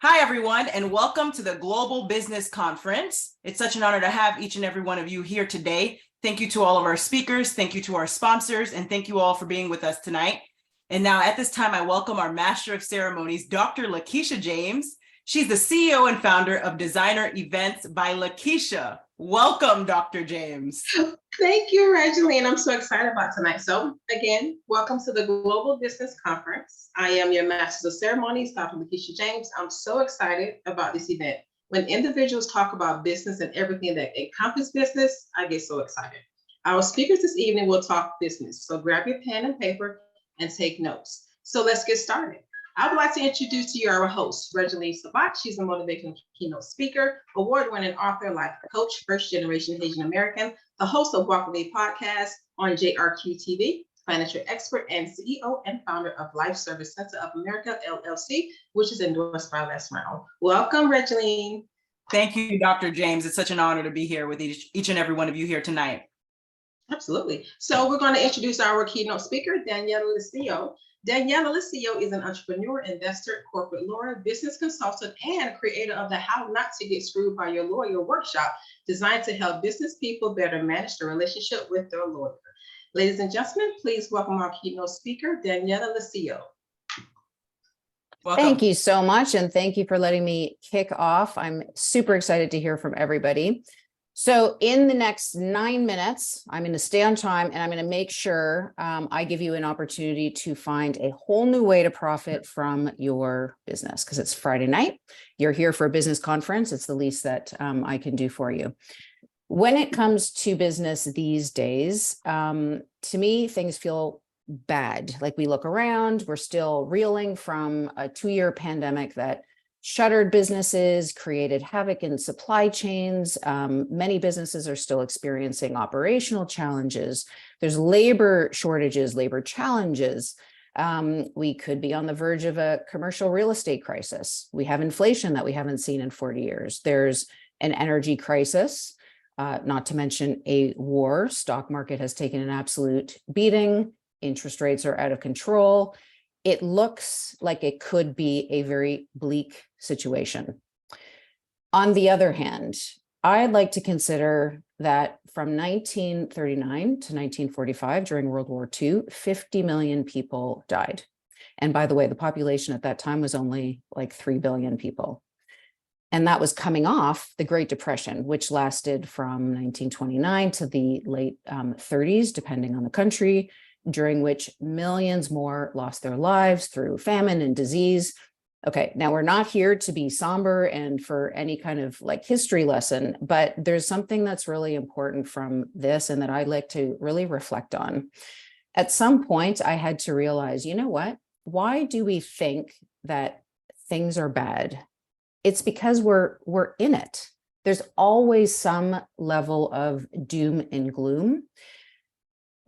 Hi, everyone, and welcome to the Global Business Conference. It's such an honor to have each and every one of you here today. Thank you to all of our speakers, thank you to our sponsors, and thank you all for being with us tonight. And now at this time, I welcome our Master of Ceremonies, Dr. Lakeisha James. She's the CEO and founder of Designer Events by Lakeisha. Welcome, Dr. James. Thank you, Regeline. I'm so excited about tonight. So again, welcome to the Global Business Conference. I am your Master of Ceremonies, Dr. Lakeisha James. I'm so excited about this event. When individuals talk about business and everything that encompasses business, I get so excited. Our speakers this evening will talk business. So grab your pen and paper and take notes. So let's get started. I would like to introduce to you our host, Regeline Sabat. She's a motivational keynote speaker, award-winning author, life coach, first-generation Asian American, the host of Walk Away Podcast on JRQ TV, financial expert, and CEO and founder of Life Service Center of America, LLC, which is endorsed by Les Brown. Welcome, Regeline. Thank you, Dr. James. It's such an honor to be here with each and every one of you here tonight. Absolutely. So we're going to introduce our keynote speaker, Daniela Licio. Daniela Licio is an entrepreneur, investor, corporate lawyer, business consultant, and creator of the How Not to Get Screwed by Your Lawyer workshop, designed to help business people better manage the relationship with their lawyer. Ladies and gentlemen, please welcome our keynote speaker, Daniela Licio. Welcome. Thank you so much, and thank you for letting me kick off. I'm super excited to hear from everybody. So in the next 9 minutes, I'm going to stay on time and I'm going to make sure I give you an opportunity to find a whole new way to profit from your business, because it's Friday night. You're here for a business conference. It's the least that I can do for you. When it comes to business these days, to me, things feel bad. Like we look around, we're still reeling from a 2-year pandemic that shuttered businesses, created havoc in supply chains. Many businesses are still experiencing operational challenges. There's labor shortages, labor challenges. We could be on the verge of a commercial real estate crisis. We have inflation that we haven't seen in 40 years. There's an energy crisis, not to mention a war. Stock market has taken an absolute beating. Interest rates are out of control. It looks like it could be a very bleak situation. On the other hand, I'd like to consider that from 1939 to 1945, during World War II, 50 million people died. And by the way, the population at that time was only like 3 billion people. And that was coming off the Great Depression, which lasted from 1929 to the late 30s, depending on the country, during which millions more lost their lives through famine and disease. Okay, now we're not here to be somber and for any kind of like history lesson, but there's something that's really important from this and that I like to really reflect on. At some point, I had to realize, you know what? Why do we think that things are bad? It's because we're in it. There's always some level of doom and gloom.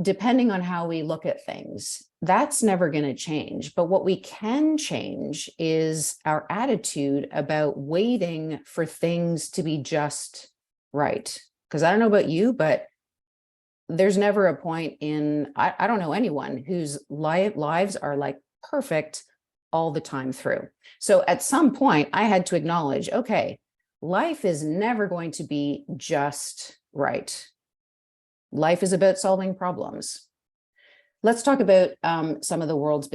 Depending on how we look at things, that's never going to change. But what we can change is our attitude about waiting for things to be just right. Because I don't know about you, but there's never a point in, I don't know anyone whose lives are like perfect all the time through. So at some point I had to acknowledge, okay, life is never going to be just right. Life is about solving problems. Let's talk about some of the world's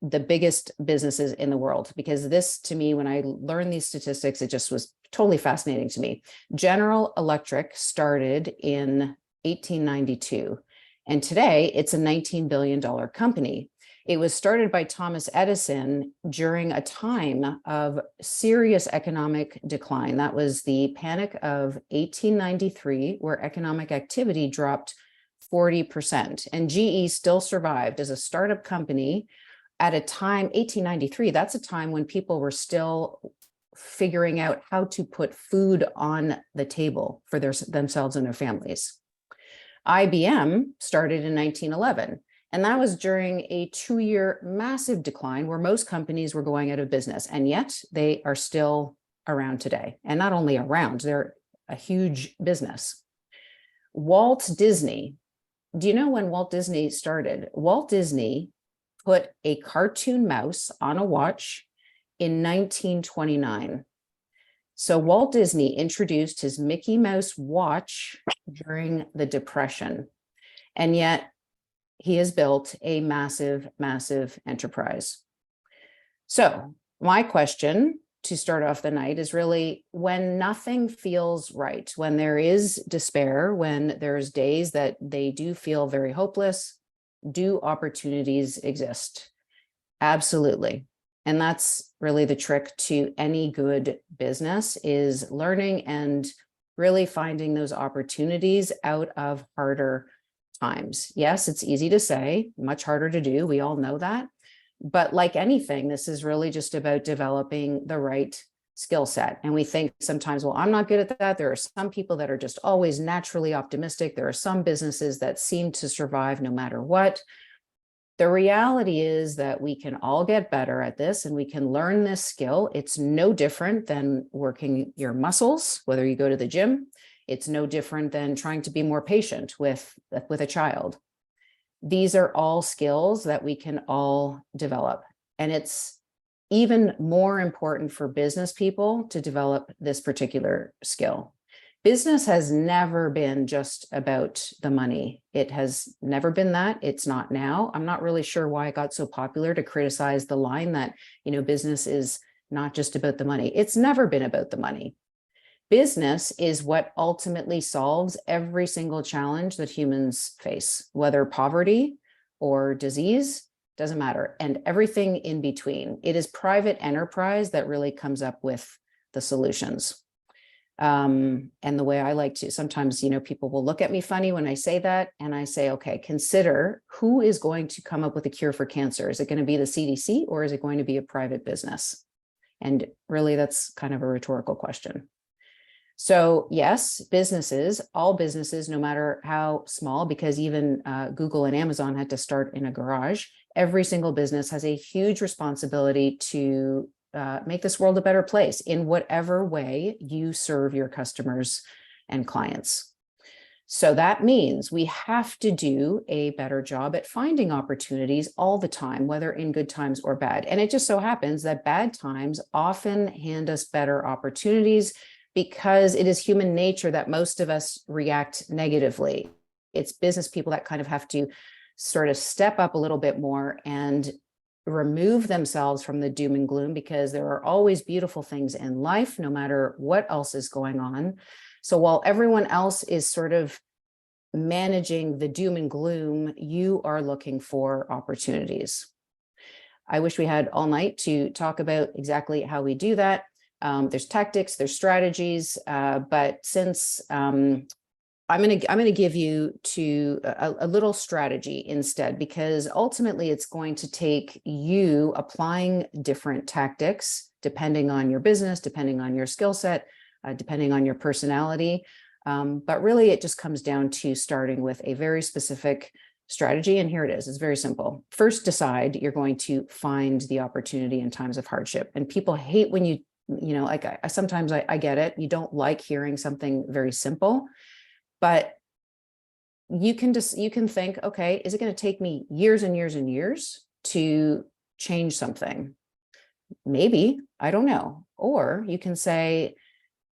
the biggest businesses in the world, because this, to me, when I learned these statistics, it just was totally fascinating to me. General Electric started in 1892, and today it's a $19 billion company. It was started by Thomas Edison during a time of serious economic decline. That was the Panic of 1893, where economic activity dropped 40%. And GE still survived as a startup company at a time, 1893, that's a time when people were still figuring out how to put food on the table for themselves and their families. IBM started in 1911. And that was during a 2-year massive decline where most companies were going out of business. And yet they are still around today. And not only around, they're a huge business. Walt Disney. Do you know when Walt Disney started? Walt Disney put a cartoon mouse on a watch in 1929. So Walt Disney introduced his Mickey Mouse watch during the Depression, and yet he has built a massive, massive enterprise. So my question to start off the night is really, when nothing feels right, when there is despair, when there's days that they do feel very hopeless, do opportunities exist? Absolutely. And that's really the trick to any good business, is learning and really finding those opportunities out of harder times. Yes, it's easy to say, much harder to do. We all know that. But like anything, this is really just about developing the right skill set. And we think sometimes, well, I'm not good at that. There are some people that are just always naturally optimistic. There are some businesses that seem to survive no matter what. The reality is that we can all get better at this, and we can learn this skill. It's no different than working your muscles, whether you go to the gym. It's no different than trying to be more patient with a child. These are all skills that we can all develop. And it's even more important for business people to develop this particular skill. Business has never been just about the money. It has never been that. It's not now. I'm not really sure why it got so popular to criticize the line that, business is not just about the money. It's never been about the money. Business is what ultimately solves every single challenge that humans face, whether poverty or disease, doesn't matter, and everything in between. It is private enterprise that really comes up with the solutions. And the way I like to, sometimes, people will look at me funny when I say that, and I say, okay, consider who is going to come up with a cure for cancer. Is it going to be the CDC, or is it going to be a private business? And really, that's kind of a rhetorical question. So yes, all businesses, no matter how small, because even Google and Amazon had to start in a garage, every single business has a huge responsibility to make this world a better place in whatever way you serve your customers and clients. So that means we have to do a better job at finding opportunities all the time, whether in good times or bad. And it just so happens that bad times often hand us better opportunities, because it is human nature that most of us react negatively. It's business people that kind of have to sort of step up a little bit more and remove themselves from the doom and gloom, because there are always beautiful things in life, no matter what else is going on. So while everyone else is sort of managing the doom and gloom, you are looking for opportunities. I wish we had all night to talk about exactly how we do that. There's tactics, there's strategies, but since I'm going to give you a little strategy instead, because ultimately it's going to take you applying different tactics depending on your business, depending on your skill set, depending on your personality. But really, it just comes down to starting with a very specific strategy. And here it is. It's very simple. First, decide you're going to find the opportunity in times of hardship. And people hate when like sometimes I get it. You don't like hearing something very simple. But you can think, okay, is it going to take me years and years and years to change something? Maybe, I don't know. Or you can say,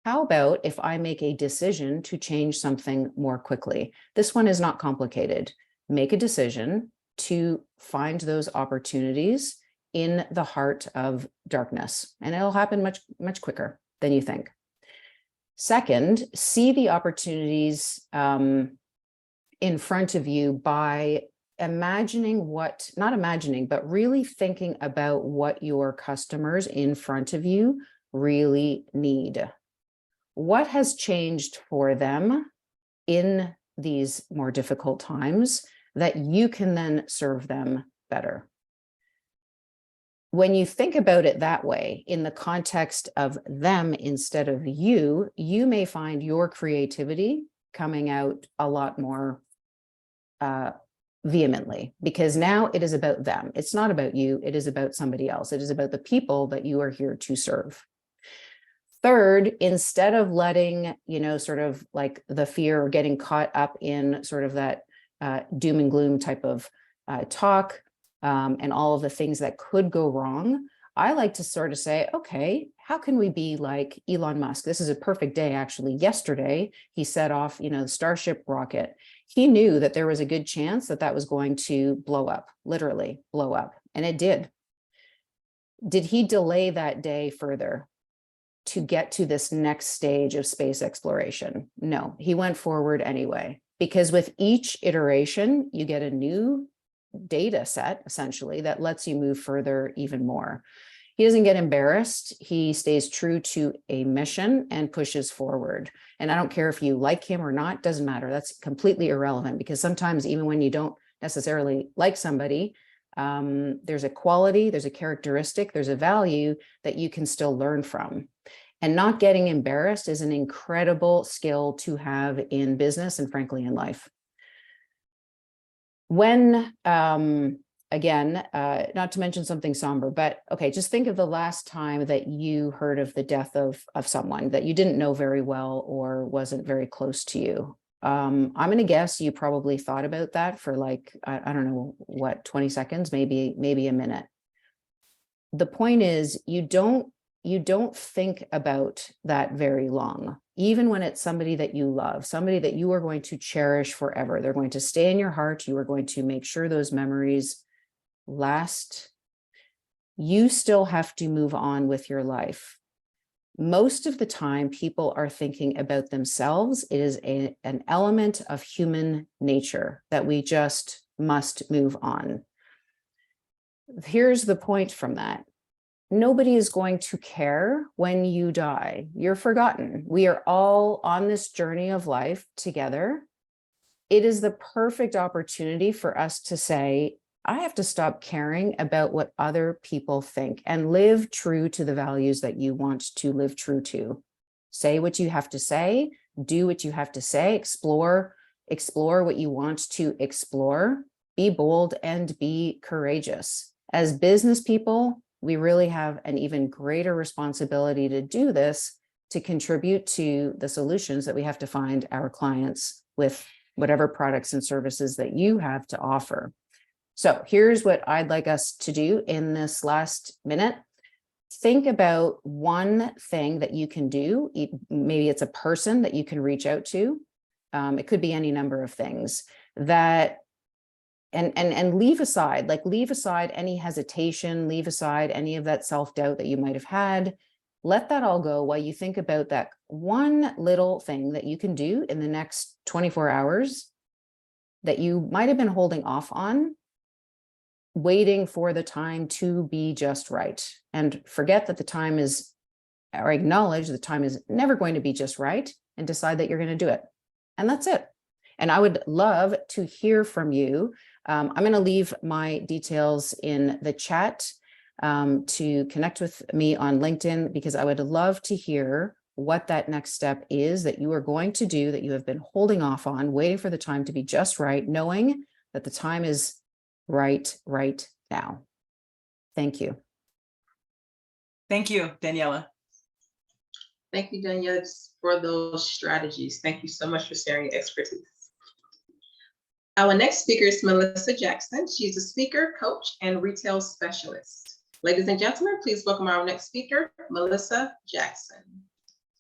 how about if I make a decision to change something more quickly? This one is not complicated. Make a decision to find those opportunities in the heart of darkness, and it'll happen much, much quicker than you think. Second, see the opportunities in front of you by not imagining, but really thinking about what your customers in front of you really need. What has changed for them in these more difficult times that you can then serve them better? When you think about it that way, in the context of them instead of you, you may find your creativity coming out a lot more vehemently, because now it is about them. It's not about you. It is about somebody else. It is about the people that you are here to serve. Third, instead of letting, sort of like the fear or getting caught up in sort of that doom and gloom type of talk, and all of the things that could go wrong, I like to sort of say, okay, how can we be like Elon Musk? This is a perfect day, actually. Yesterday, he set off, the Starship rocket. He knew that there was a good chance that that was going to blow up, literally blow up, and it did. Did he delay that day further to get to this next stage of space exploration? No, he went forward anyway, because with each iteration, you get a new data set, essentially, that lets you move further even more. He doesn't get embarrassed. He stays true to a mission and pushes forward. And I don't care if you like him or not, doesn't matter. That's completely irrelevant, because sometimes even when you don't necessarily like somebody, there's a quality, there's a characteristic, there's a value that you can still learn from. And not getting embarrassed is an incredible skill to have in business and frankly in life. When, again, not to mention something somber, but okay, just think of the last time that you heard of the death of someone that you didn't know very well or wasn't very close to you. I'm going to guess you probably thought about that for like, I don't know what, 20 seconds, maybe a minute. The point is, you don't think about that very long, even when it's somebody that you love, somebody that you are going to cherish forever. They're going to stay in your heart. You are going to make sure those memories last. You still have to move on with your life. Most of the time, people are thinking about themselves. It is an element of human nature that we just must move on. Here's the point from that. Nobody is going to care when you die. You're forgotten. We are all on this journey of life together. It is the perfect opportunity for us to say, I have to stop caring about what other people think and live true to the values that you want to live true to. Say what you have to say, do what you have to say, explore what you want to explore, be bold and be courageous. As business people, we really have an even greater responsibility to do this, to contribute to the solutions that we have to find our clients with whatever products and services that you have to offer. So here's what I'd like us to do in this last minute. Think about one thing that you can do. Maybe it's a person that you can reach out to. It could be any number of things that and leave aside any hesitation, leave aside any of that self-doubt that you might have had. Let that all go while you think about that one little thing that you can do in the next 24 hours that you might have been holding off on, waiting for the time to be just right. And forget that the time is, or acknowledge the time is never going to be just right, and decide that you're going to do it. And that's it. And I would love to hear from you. I'm going to leave my details in the chat to connect with me on LinkedIn, because I would love to hear what that next step is that you are going to do, that you have been holding off on, waiting for the time to be just right, knowing that the time is right now. Thank you. Thank you, Daniela. Thank you, Daniela, for those strategies. Thank you so much for sharing your expertise. Our next speaker is Melissa Jackson. She's a speaker, coach, and retail specialist. Ladies and gentlemen, please welcome our next speaker, Melissa Jackson.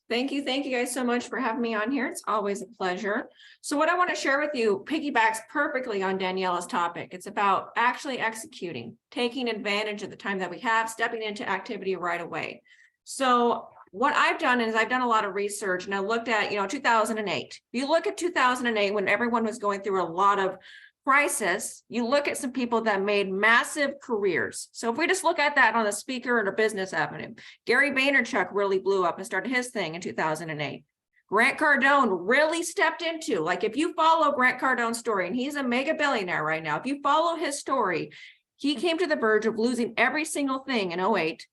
Thank you guys so much for having me on here. It's always a pleasure. So what I want to share with you piggybacks perfectly on Daniela's topic. It's about actually executing, taking advantage of the time that we have, stepping into activity right away. So what I've done is I've done a lot of research, and I looked at, 2008. If you look at 2008, when everyone was going through a lot of crisis, you look at some people that made massive careers. So if we just look at that on a speaker and a business avenue, Gary Vaynerchuk really blew up and started his thing in 2008. Grant Cardone really stepped into, like, if you follow Grant Cardone's story, and he's a mega billionaire right now, if you follow his story, he came to the verge of losing every single thing in 2008.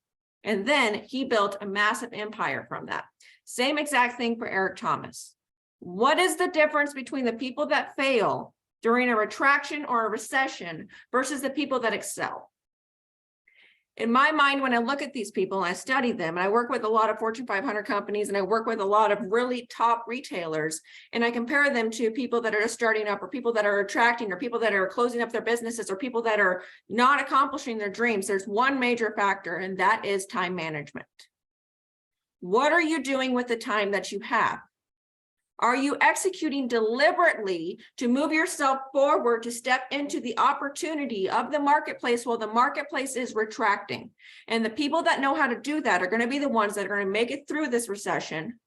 And then he built a massive empire from that. Same exact thing for Eric Thomas. What is the difference between the people that fail during a retraction or a recession versus the people that excel? In my mind, when I look at these people and I study them, and I work with a lot of Fortune 500 companies, and I work with a lot of really top retailers, and I compare them to people that are just starting up, or people that are attracting, or people that are closing up their businesses, or people that are not accomplishing their dreams, there's one major factor, and that is time management. What are you doing with the time that you have? Are you executing deliberately to move yourself forward, to step into the opportunity of the marketplace while the marketplace is retracting? And the people that know how to do that are going to be the ones that are going to make it through this recession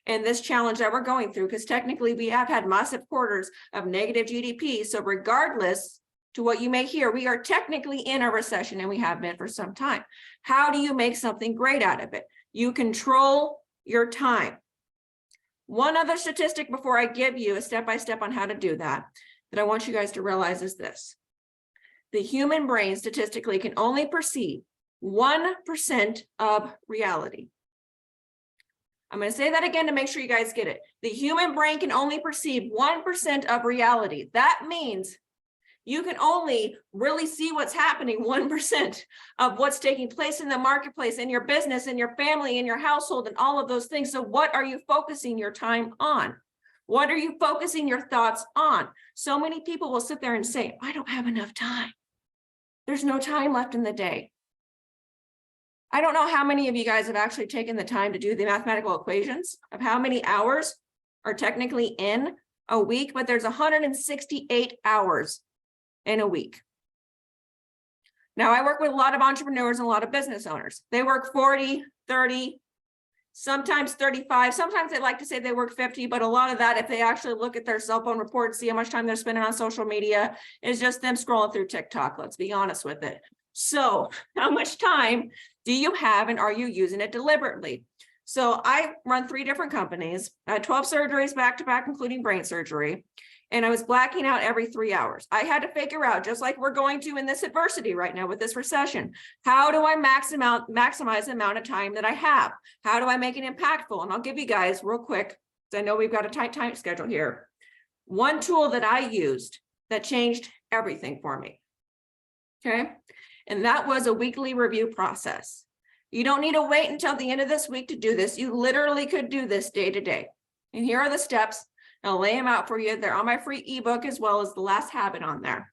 and this challenge that we're going through, because technically we have had massive quarters of negative GDP. So regardless to what you may hear, we are technically in a recession, and we have been for some time. How do you make something great out of it? You control your time. One other statistic before I give you a step-by-step on how to do that I want you guys to realize is this. The human brain statistically can only perceive 1% of reality. I'm going to say that again to make sure you guys get it. The human brain can only perceive 1% of reality. That means you can only really see what's happening 1% of what's taking place in the marketplace, in your business, in your family, in your household, and all of those things. So what are you focusing your time on? What are you focusing your thoughts on? So many people will sit there and say, I don't have enough time. There's no time left in the day. I don't know how many of you guys have actually taken the time to do the mathematical equations of how many hours are technically in a week, but there's 168 hours in a week. Now, I work with a lot of entrepreneurs and a lot of business owners. They work 40, 30, sometimes 35. Sometimes they like to say they work 50, but a lot of that, if they actually look at their cell phone reports, see how much time they're spending on social media, is just them scrolling through TikTok. Let's be honest with it. So how much time do you have, and are you using it deliberately? So I run 3 different companies. I had 12 surgeries back to back, including brain surgery. And I was blacking out every 3 hours. I had to figure out, just like we're going to in this adversity right now with this recession, how do I maximize the amount of time that I have? How do I make it impactful? And I'll give you guys real quick, because I know we've got a tight time schedule here. One tool that I used that changed everything for me. Okay. And that was a weekly review process. You don't need to wait until the end of this week to do this. You literally could do this day to day. And here are the steps. I'll lay them out for you. They're on my free ebook, as well as the last habit on there.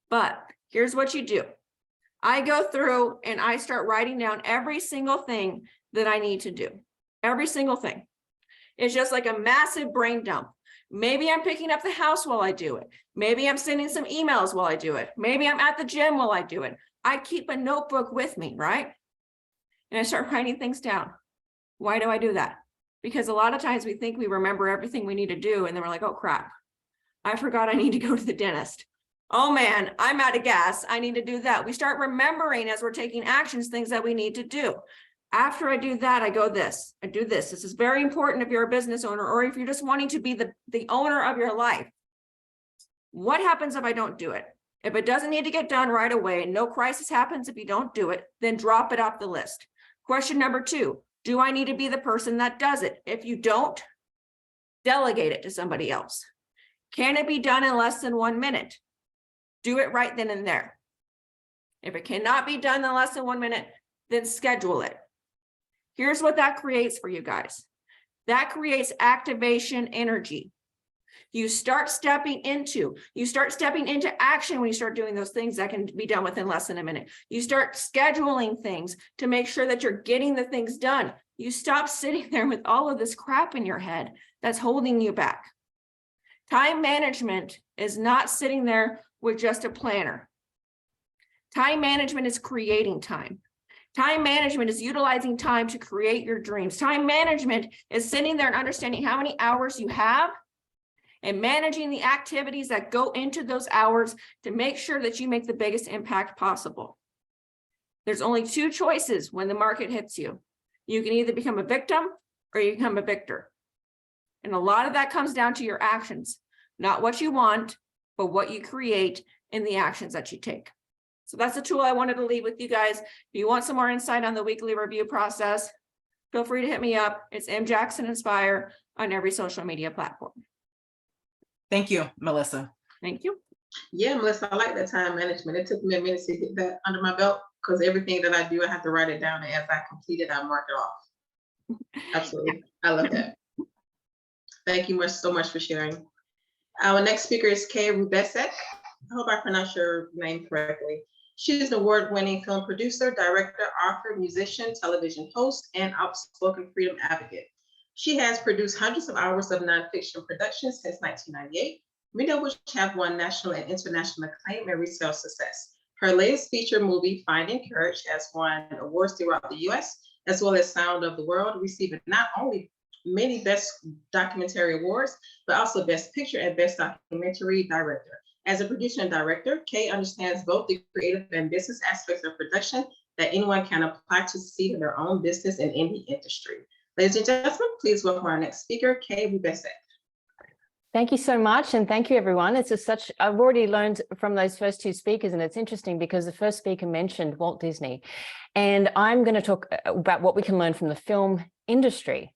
But here's what you do. I go through and I start writing down every single thing that I need to do. Every single thing. It's just like a massive brain dump. Maybe I'm picking up the house while I do it. Maybe I'm sending some emails while I do it. Maybe I'm at the gym while I do it. I keep a notebook with me, right? And I start writing things down. Why do I do that? Because a lot of times we think we remember everything we need to do, and then we're like, oh crap, I forgot I need to go to the dentist. Oh man, I'm out of gas. I need to do that. We start remembering as we're taking actions, things that we need to do. After I do that, I go this, I do this. This is very important if you're a business owner, or if you're just wanting to be the owner of your life. What happens if I don't do it? If it doesn't need to get done right away and no crisis happens if you don't do it, then drop it off the list. Question number 2. Do I need to be the person that does it? If you don't, delegate it to somebody else. Can it be done in less than 1 minute? Do it right then and there. If it cannot be done in less than 1 minute, then schedule it. Here's what that creates for you guys. That creates activation energy. You start stepping into action when you start doing those things that can be done within less than a minute. You start scheduling things to make sure that you're getting the things done. You stop sitting there with all of this crap in your head that's holding you back. Time management is not sitting there with just a planner. Time management is creating time. Time management is utilizing time to create your dreams. Time management is sitting there and understanding how many hours you have and managing the activities that go into those hours to make sure that you make the biggest impact possible. There's only 2 choices when the market hits you. You can either become a victim or you become a victor. And a lot of that comes down to your actions, not what you want, but what you create in the actions that you take. So that's a tool I wanted to leave with you guys. If you want some more insight on the weekly review process, feel free to hit me up. It's M. Jackson Inspire on every social media platform. Thank you, Melissa. Thank you. Yeah, Melissa, I like that time management. It took me a minute to get that under my belt. because everything that I do, I have to write it down, and as I complete it, I mark it off. Absolutely. I love that. Thank you so much for sharing. Our next speaker is Kay Rubesek. I hope I pronounced your name correctly. She is an award-winning film producer, director, author, musician, television host, and outspoken freedom advocate. She has produced hundreds of hours of nonfiction productions since 1998, many of which have won national and international acclaim and resale success. Her latest feature movie, Finding Courage, has won awards throughout the US, as well as Sound of the World, receiving not only many Best Documentary Awards, but also Best Picture and Best Documentary Director. As a producer and director, Kay understands both the creative and business aspects of production that anyone can apply to succeed in their own business and in the industry. Ladies and gentlemen, please welcome our next speaker, Kay Rubesek. Thank you so much. And thank you, everyone. I've already learned from those first two speakers, and it's interesting because the first speaker mentioned Walt Disney. And I'm going to talk about what we can learn from the film industry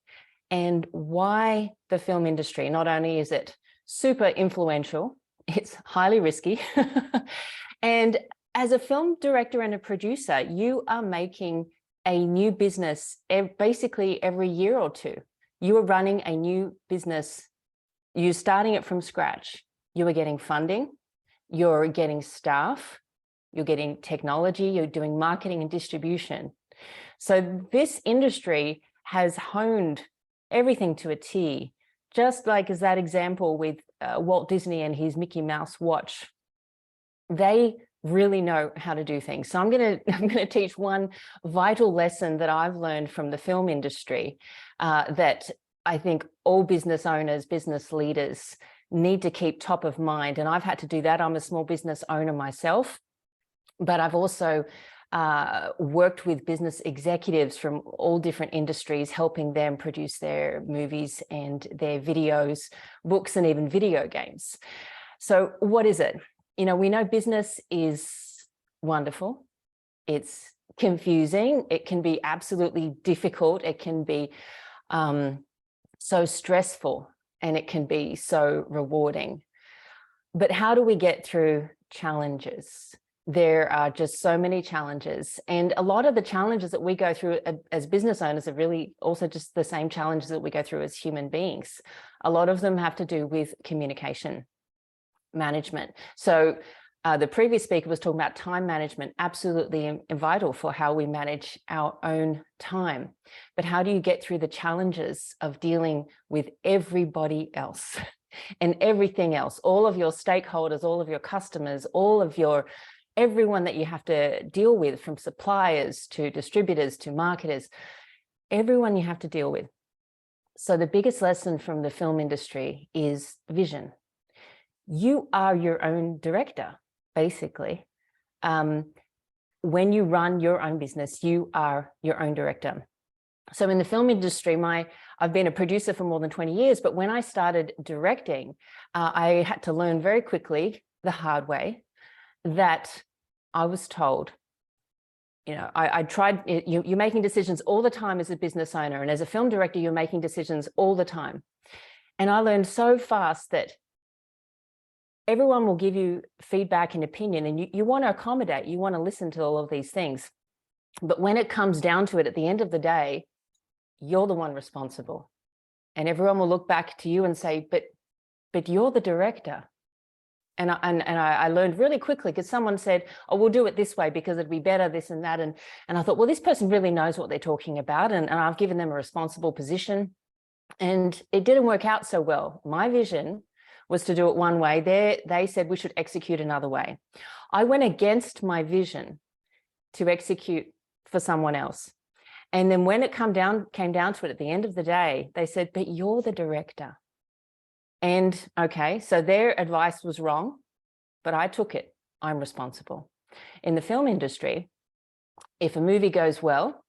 and why the film industry, not only is it super influential, it's highly risky. And as a film director and a producer, you are making a new business basically every year or two. You are running a new business. You're starting it from scratch. You are getting funding, you're getting staff, you're getting technology, you're doing marketing and distribution. So this industry has honed everything to a T, just like as that example with Walt Disney and his Mickey Mouse watch. They really know how to do things. So I'm going to teach one vital lesson that I've learned from the film industry that I think all business owners, business leaders need to keep top of mind. And I've had to do that. I'm a small business owner myself, but I've also worked with business executives from all different industries, helping them produce their movies and their videos, books, and even video games. So what is it? You know, we know business is wonderful. It's confusing. It can be absolutely difficult. It can be so stressful, and it can be so rewarding. But how do we get through challenges? There are just so many challenges. And a lot of the challenges that we go through as business owners are really also just the same challenges that we go through as human beings. A lot of them have to do with communication management. So the previous speaker was talking about time management, absolutely vital for how we manage our own time. But how do you get through the challenges of dealing with everybody else and everything else, all of your stakeholders, all of your customers, everyone that you have to deal with, from suppliers to distributors to marketers, everyone you have to deal with. So the biggest lesson from the film industry is vision. You are your own director, basically. When you run your own business, you are your own director. So in the film industry, I've been a producer for more than 20 years, but when I started directing, I had to learn very quickly, the hard way, that I was told, you know, I tried, you're making decisions all the time as a business owner, and as a film director, you're making decisions all the time. And I learned so fast that everyone will give you feedback and opinion, and you want to accommodate, you want to listen to all of these things. But when it comes down to it, at the end of the day, you're the one responsible. And everyone will look back to you and say, but you're the director. And I learned really quickly, because someone said, oh, we'll do it this way because it'd be better, this and that. And I thought, well, this person really knows what they're talking about. And I've given them a responsible position. And it didn't work out so well. My vision was to do it one way. They said we should execute another way. I went against my vision to execute for someone else. And then when it came down to it at the end of the day, they said, but you're the director. And okay, so their advice was wrong, but I took it. I'm responsible. In the film industry, if a movie goes well,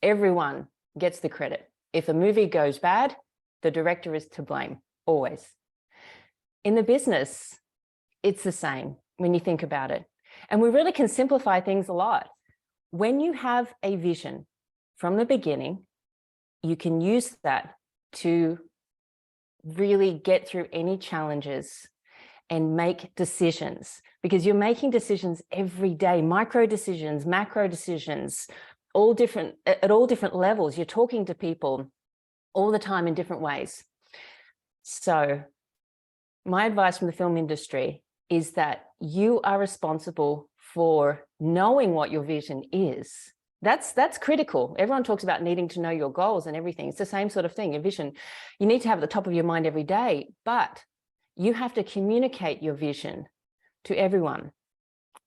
everyone gets the credit. If a movie goes bad, the director is to blame, always. In the business, it's the same when you think about it. And we really can simplify things a lot. When you have a vision from the beginning, you can use that to really get through any challenges and make decisions, because you're making decisions every day, micro decisions, macro decisions, all different at all different levels. You're talking to people all the time in different ways. So my advice from the film industry is that you are responsible for knowing what your vision is. That's critical. Everyone talks about needing to know your goals and everything. It's the same sort of thing. Your vision, you need to have at the top of your mind every day, but you have to communicate your vision to everyone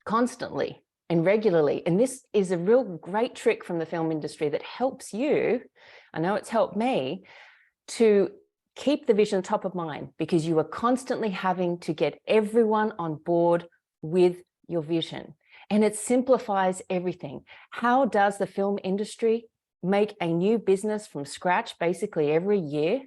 constantly and regularly. And this is a real great trick from the film industry that helps you. I know it's helped me to keep the vision top of mind, because you are constantly having to get everyone on board with your vision. And it simplifies everything. How does the film industry make a new business from scratch basically every year?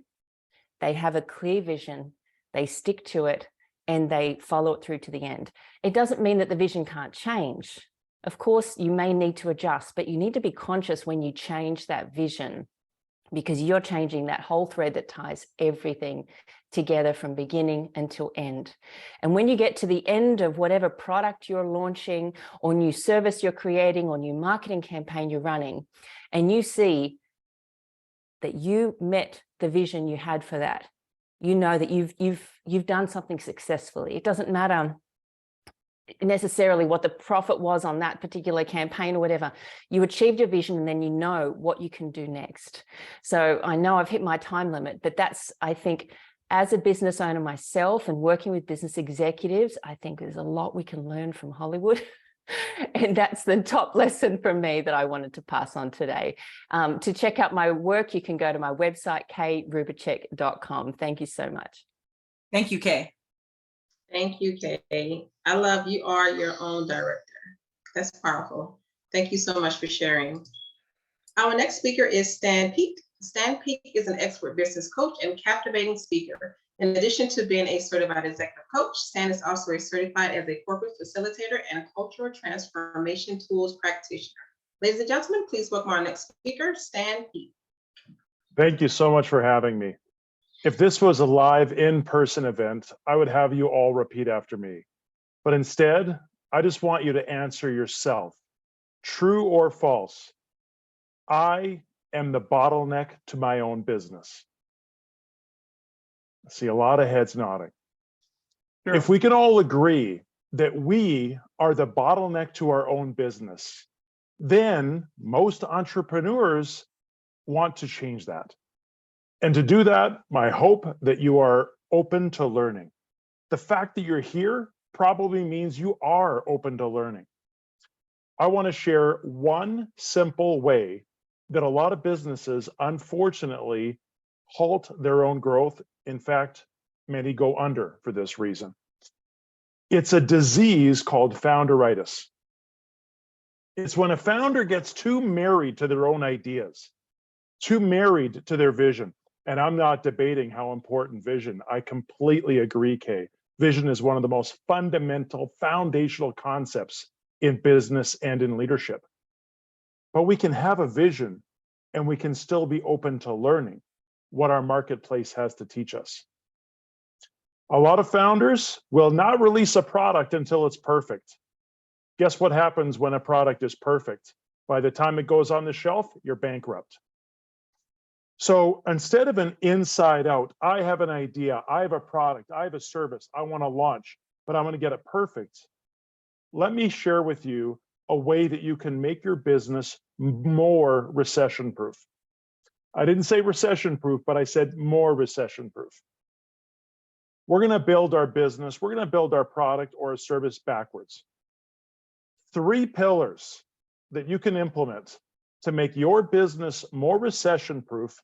They have a clear vision, they stick to it, and they follow it through to the end. It doesn't mean that the vision can't change. Of course, you may need to adjust, but you need to be conscious when you change that vision, because you're changing that whole thread that ties everything together from beginning until end. And when you get to the end of whatever product you're launching or new service you're creating or new marketing campaign you're running, and you see that you met the vision you had for that, you know that you've done something successfully. It doesn't matter necessarily what the profit was on that particular campaign or whatever. You achieved your vision, and then you know what you can do next. So I know I've hit my time limit, but that's, I think, as a business owner myself and working with business executives, I think there's a lot we can learn from Hollywood. And that's the top lesson from me that I wanted to pass on today. To check out my work, you can go to my website, kayrubacek.com. Thank you so much. Thank you, Kay. Thank you, Kay. I love you are your own director. That's powerful. Thank you so much for sharing. Our next speaker is Stan Peak. Stan Peak is an expert business coach and captivating speaker. In addition to being a certified executive coach, Stan is also certified as a corporate facilitator and cultural transformation tools practitioner. Ladies and gentlemen, please welcome our next speaker, Stan Peak. Thank you so much for having me. If this was a live in-person event, I would have you all repeat after me. But instead, I just want you to answer yourself. True or false? I am the bottleneck to my own business. I see a lot of heads nodding. Sure. If we can all agree that we are the bottleneck to our own business, then most entrepreneurs want to change that. And to do that, my hope that you are open to learning. The fact that you're here probably means you are open to learning. I want to share one simple way that a lot of businesses, unfortunately, halt their own growth. In fact, many go under for this reason. It's a disease called founderitis. It's when a founder gets too married to their own ideas, too married to their vision. And I'm not debating how important vision. I completely agree, Kay. Vision is one of the most fundamental, foundational concepts in business and in leadership. But we can have a vision and we can still be open to learning what our marketplace has to teach us. A lot of founders will not release a product until it's perfect. Guess what happens when a product is perfect? By the time it goes on the shelf, you're bankrupt. So instead of an inside out, I have an idea, I have a product, I have a service, I want to launch, but I'm going to get it perfect. Let me share with you a way that you can make your business more recession proof. I didn't say recession proof, but I said more recession proof. We're going to build our business, we're going to build our product or a service backwards. 3 pillars that you can implement to make your business more recession proof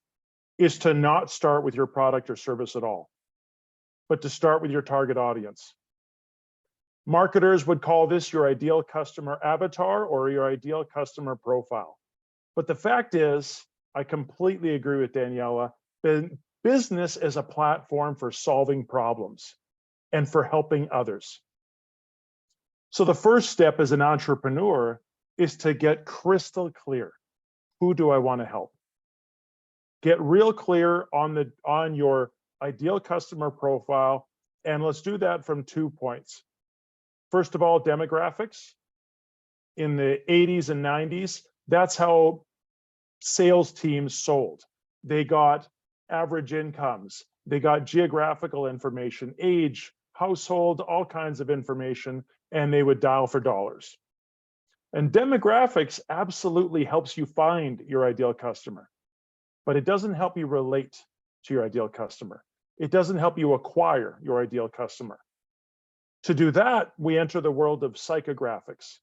is to not start with your product or service at all, but to start with your target audience. Marketers would call this your ideal customer avatar or your ideal customer profile. But the fact is, I completely agree with Daniela, business is a platform for solving problems and for helping others. So the first step as an entrepreneur is to get crystal clear. Who do I want to help? Get real clear on your ideal customer profile And let's do that from 2 points. First of all, demographics. In the 80s and 90s, that's how sales teams sold. They got average incomes, they got geographical information, age, household, all kinds of information, and they would dial for dollars. And demographics absolutely helps you find your ideal customer, but it doesn't help you relate to your ideal customer. It doesn't help you acquire your ideal customer. To do that, we enter the world of psychographics,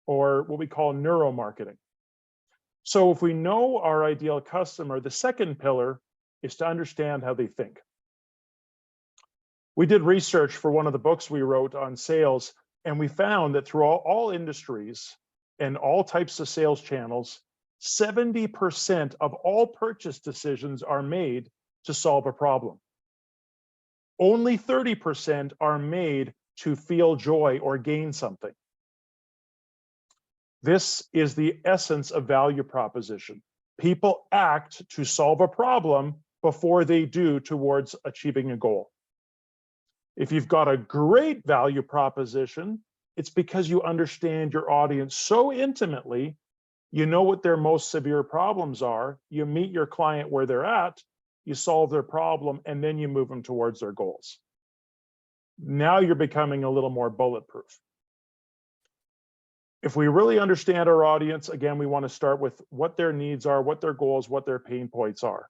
or what we call neuromarketing. So if we know our ideal customer, the second pillar is to understand how they think. We did research for one of the books we wrote on sales, and we found that through all industries and all types of sales channels, 70% of all purchase decisions are made to solve a problem. Only 30% are made to feel joy or gain something. This is the essence of value proposition. People act to solve a problem before they do towards achieving a goal. If you've got a great value proposition, it's because you understand your audience so intimately, you know what their most severe problems are, you meet your client where they're at, you solve their problem, and then you move them towards their goals. Now you're becoming a little more bulletproof. If we really understand our audience, again, we want to start with what their needs are, what their goals, what their pain points are.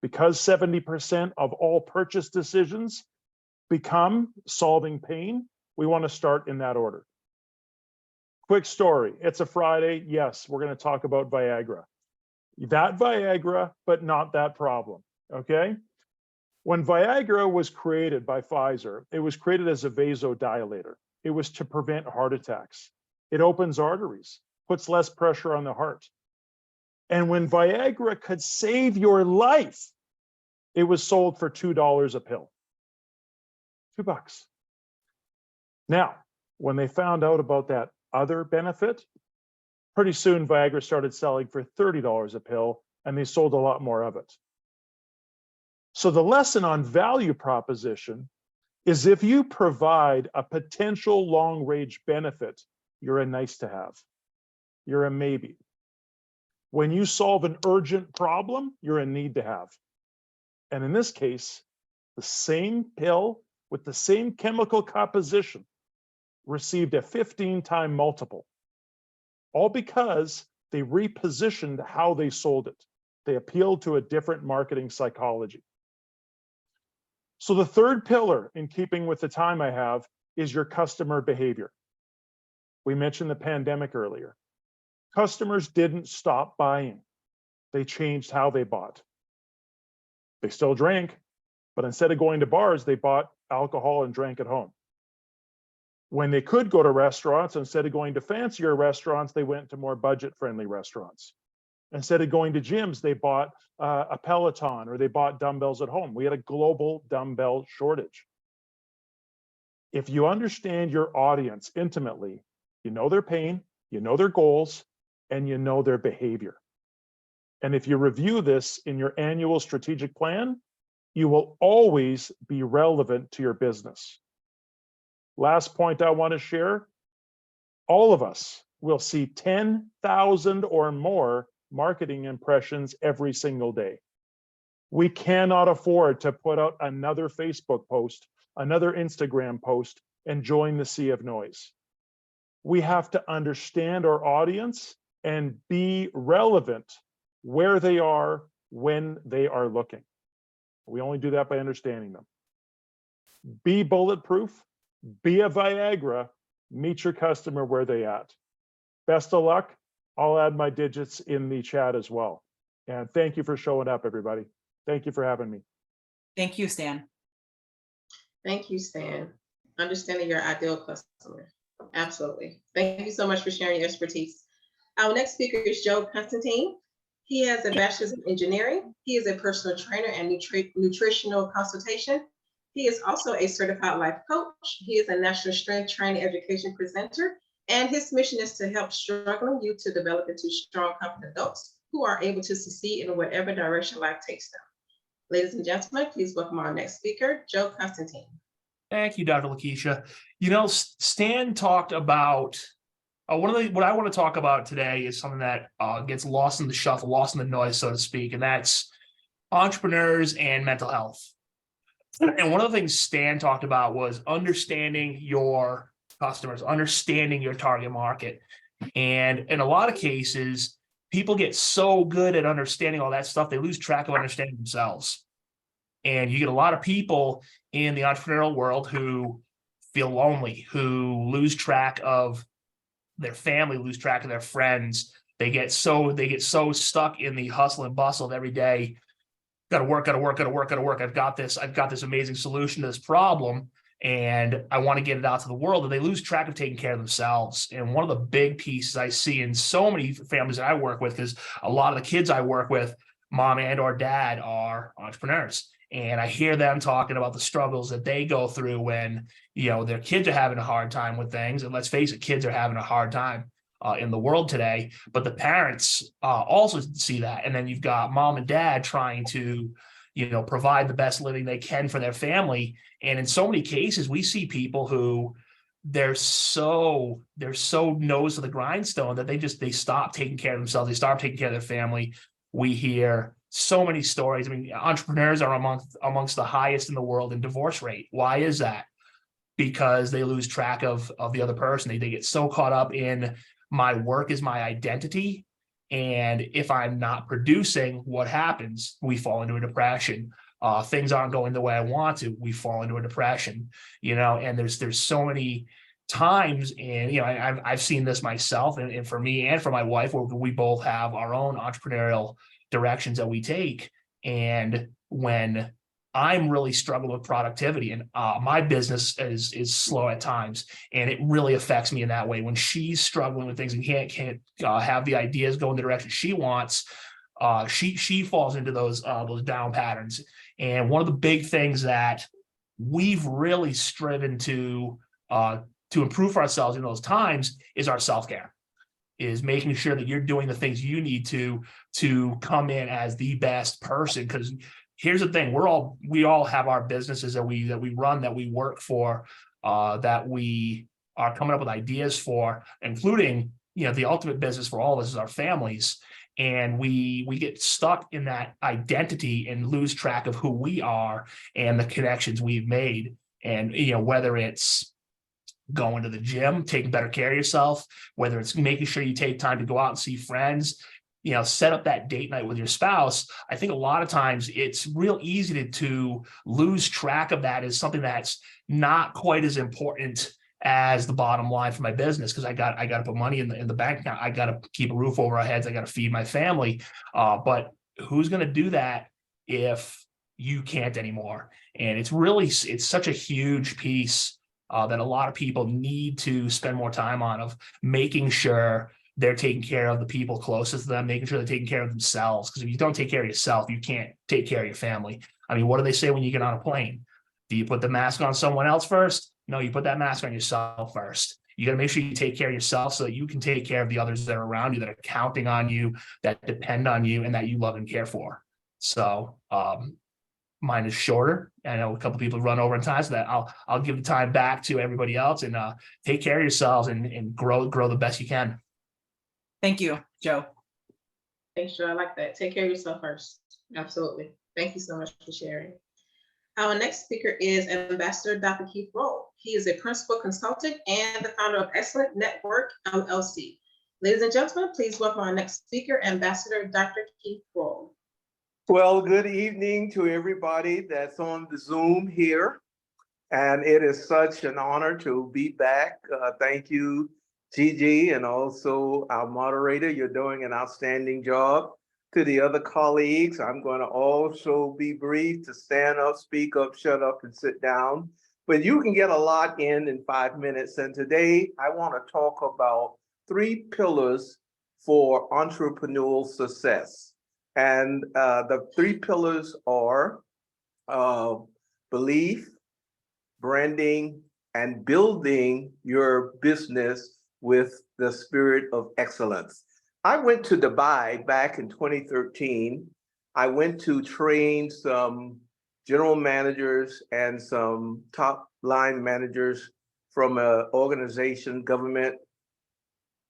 Because 70% of all purchase decisions become solving pain, we want to start in that order. Quick story. It's a Friday. Yes, we're going to talk about Viagra. That Viagra, but not that problem. Okay? When Viagra was created by Pfizer, it was created as a vasodilator. It was to prevent heart attacks. It opens arteries, puts less pressure on the heart. And when Viagra could save your life, it was sold for $2 a pill. $2. Now, when they found out about that other benefit, pretty soon Viagra started selling for $30 a pill, and they sold a lot more of it. So the lesson on value proposition is if you provide a potential long-range benefit, you're a nice to have. You're a maybe. When you solve an urgent problem, you're a need to have. And in this case, the same pill with the same chemical composition received a 15-time multiple, all because they repositioned how they sold it. They appealed to a different marketing psychology. So the third pillar, in keeping with the time I have, is your customer behavior. We mentioned the pandemic earlier. Customers didn't stop buying. They changed how they bought. They still drank, but instead of going to bars, they bought alcohol and drank at home. When they could go to restaurants, instead of going to fancier restaurants, they went to more budget-friendly restaurants. Instead of going to gyms, they bought a Peloton or they bought dumbbells at home. We had a global dumbbell shortage. If you understand your audience intimately, you know their pain, you know their goals, and you know their behavior. And if you review this in your annual strategic plan, you will always be relevant to your business. Last point I want to share, all of us will see 10,000 or more marketing impressions every single day. We cannot afford to put out another Facebook post, another Instagram post, and join the sea of noise. We have to understand our audience and be relevant where they are when they are looking. We only do that by understanding them. Be bulletproof, be a Viagra, meet your customer where they at. Best of luck. I'll add my digits in the chat as well. And thank you for showing up, everybody. Thank you for having me. Thank you, Stan. Thank you, Stan. Understanding your ideal customer. Absolutely. Thank you so much for sharing your expertise. Our next speaker is Joe Constantine. He has a bachelor's in engineering. He is a personal trainer and nutritional consultation. He is also a certified life coach. He is a national strength training education presenter. And his mission is to help struggling youth to develop into strong, confident adults who are able to succeed in whatever direction life takes them. Ladies and gentlemen, please welcome our next speaker, Joe Constantine. Thank you, Dr. Lakeisha. Stan talked about what I want to talk about today is something that gets lost in the shuffle, lost in the noise, so to speak, and that's entrepreneurs and mental health. And one of the things Stan talked about was understanding your customers, understanding your target market. And in a lot of cases, people get so good at understanding all that stuff, they lose track of understanding themselves. And you get a lot of people in the entrepreneurial world who feel lonely, who lose track of their family, lose track of their friends. They get so stuck in the hustle and bustle of every day. Got to work. I've got this amazing solution to this problem, and I want to get it out to the world. And they lose track of taking care of themselves. And one of the big pieces I see in so many families that I work with, because a lot of the kids I work with, mom and or dad, are entrepreneurs. And I hear them talking about the struggles that they go through when, their kids are having a hard time with things. And let's face it, kids are having a hard time in the world today, but the parents also see that. And then you've got mom and dad trying to, provide the best living they can for their family. And in so many cases, we see people who they're so nose to the grindstone that they stop taking care of themselves. They stop taking care of their family. We hear so many stories. I mean, entrepreneurs are amongst the highest in the world in divorce rate. Why is that? Because they lose track of the other person. They get so caught up in my work is my identity. And if I'm not producing, what happens? We fall into a depression. Things aren't going the way I want to. We fall into a depression, and there's so many times, and I've seen this myself, and for me and for my wife, where we both have our own entrepreneurial directions that we take. And when I'm really struggling with productivity, and my business is slow at times, and it really affects me in that way. When she's struggling with things and can't have the ideas go in the direction she wants, she falls into those down patterns. And one of the big things that we've really striven to improve for ourselves in those times is our self-care. Is making sure that you're doing the things you need to come in as the best person. Because here's the thing, we all have our businesses that we run, that we work for, that we are coming up with ideas for, including, the ultimate business for all of us is our families. And we get stuck in that identity and lose track of who we are and the connections we've made. And, whether it's going to the gym, taking better care of yourself, whether it's making sure you take time to go out and see friends, set up that date night with your spouse. I think a lot of times it's real easy to lose track of that as something that's not quite as important as the bottom line for my business, because I got to put money in the bank account. I got to keep a roof over our heads. I got to feed my family. But who's going to do that if you can't anymore? And it's such a huge piece that a lot of people need to spend more time on, of making sure they're taking care of the people closest to them, making sure they're taking care of themselves. Because if you don't take care of yourself, you can't take care of your family. I mean, what do they say when you get on a plane? Do you put the mask on someone else first? No, you put that mask on yourself first. You got to make sure you take care of yourself so that you can take care of the others that are around you, that are counting on you, that depend on you, and that you love and care for. So mine is shorter. I know a couple of people run over in time, so that I'll give the time back to everybody else, and take care of yourselves and grow the best you can. Thank you, Joe. Thanks, Joe. I like that. Take care of yourself first. Absolutely. Thank you so much for sharing. Our next speaker is Ambassador Dr. Keith Roll. He is a principal consultant and the founder of Excellent Network, LLC. Ladies and gentlemen, please welcome our next speaker, Ambassador Dr. Keith Roll. Well, good evening to everybody that's on the Zoom here. And it is such an honor to be back. Thank you, Gigi, and also our moderator. You're doing an outstanding job. To the other colleagues, I'm going to also be brief, to stand up, speak up, shut up, and sit down. But you can get a lot in 5 minutes. And today I want to talk about 3 pillars for entrepreneurial success. And the 3 pillars are belief, branding, and building your business with the spirit of excellence. I went to Dubai back in 2013. I went to train some general managers and some top line managers from an organization, government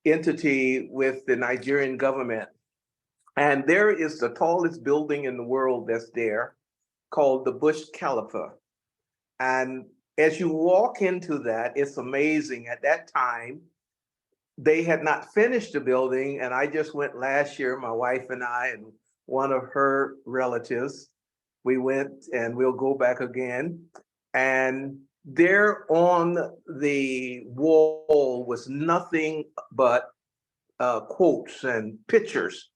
entity with the Nigerian government. And there is the tallest building in the world that's there called the Burj Khalifa. And as you walk into that, it's amazing. At that time, they had not finished the building. And I just went last year, my wife and I, and one of her relatives, we went and we'll go back again. And there on the wall was nothing but quotes and pictures.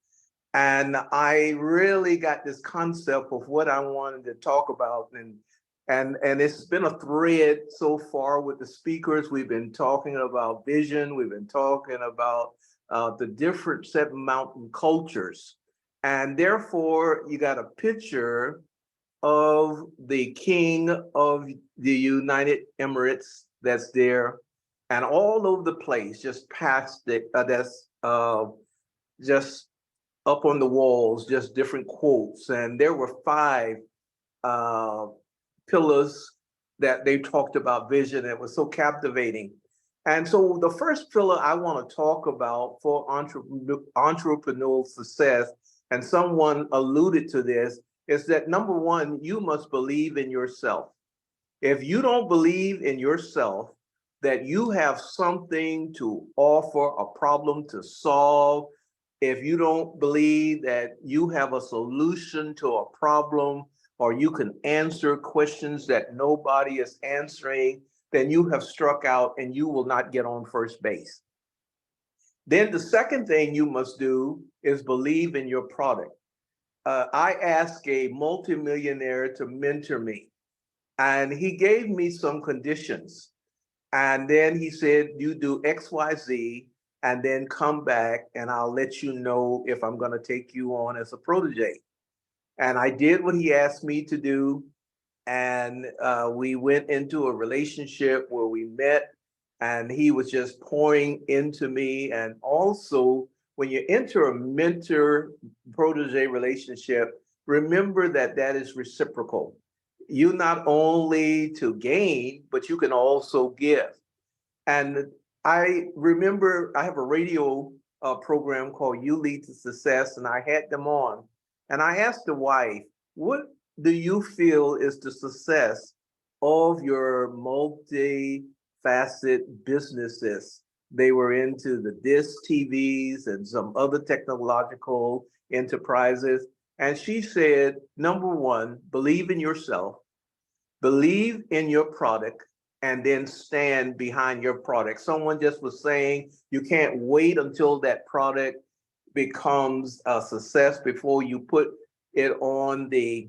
And I really got this concept of what I wanted to talk about. And it's been a thread so far with the speakers. We've been talking about vision. We've been talking about the different 7 mountain cultures. And therefore, you got a picture of the King of the United Emirates that's there. And all over the place, just past it, that's just up on the walls, just different quotes. And there were 5 pillars that they talked about vision. It was so captivating. And so the first pillar I want to talk about for entrepreneurial success, and someone alluded to this, is that number one, you must believe in yourself. If you don't believe in yourself, that you have something to offer, a problem to solve, if you don't believe that you have a solution to a problem, or you can answer questions that nobody is answering, then you have struck out and you will not get on first base. Then the second thing you must do is believe in your product. I asked a multimillionaire to mentor me, and he gave me some conditions. And then he said, you do X, Y, Z, and then come back and I'll let you know if I'm going to take you on as a protege. And I did what he asked me to do. And we went into a relationship where we met, and he was just pouring into me. And also, when you enter a mentor protege relationship, remember that that is reciprocal. You not only to gain, but you can also give. And I remember I have a radio program called You Lead to Success, and I had them on. And I asked the wife, what do you feel is the success of your multifaceted businesses? They were into the disc TVs and some other technological enterprises. And she said, number one, believe in yourself, believe in your product, and then stand behind your product. Someone just was saying, you can't wait until that product becomes a success before you put it on the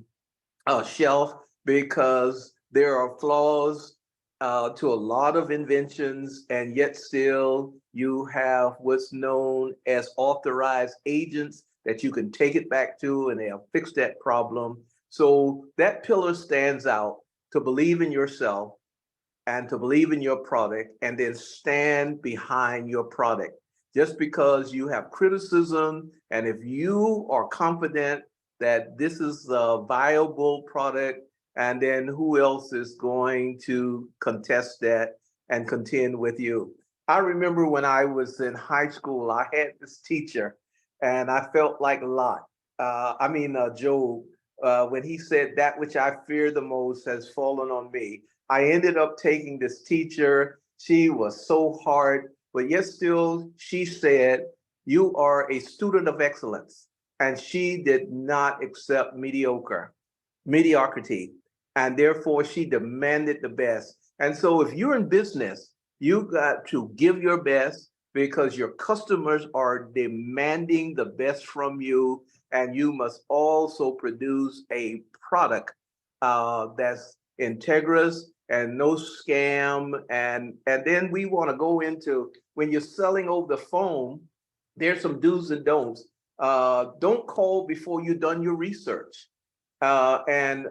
shelf, because there are flaws to a lot of inventions, and yet still you have what's known as authorized agents that you can take it back to and they'll fix that problem. So that pillar stands out, to believe in yourself and to believe in your product, and then stand behind your product. Just because you have criticism, and if you are confident that this is a viable product, and then who else is going to contest that and contend with you? I remember when I was in high school, I had this teacher, and I felt like Lot. Job, when he said, that which I fear the most has fallen on me. I ended up taking this teacher. She was so hard, but yet still she said, you are a student of excellence. And she did not accept mediocrity. And therefore she demanded the best. And so if you're in business, you got to give your best, because your customers are demanding the best from you. And you must also produce a product that's integrous and no scam. And then we want to go into, when you're selling over the phone, there's some do's and don'ts. Don't call before you've done your research. Don't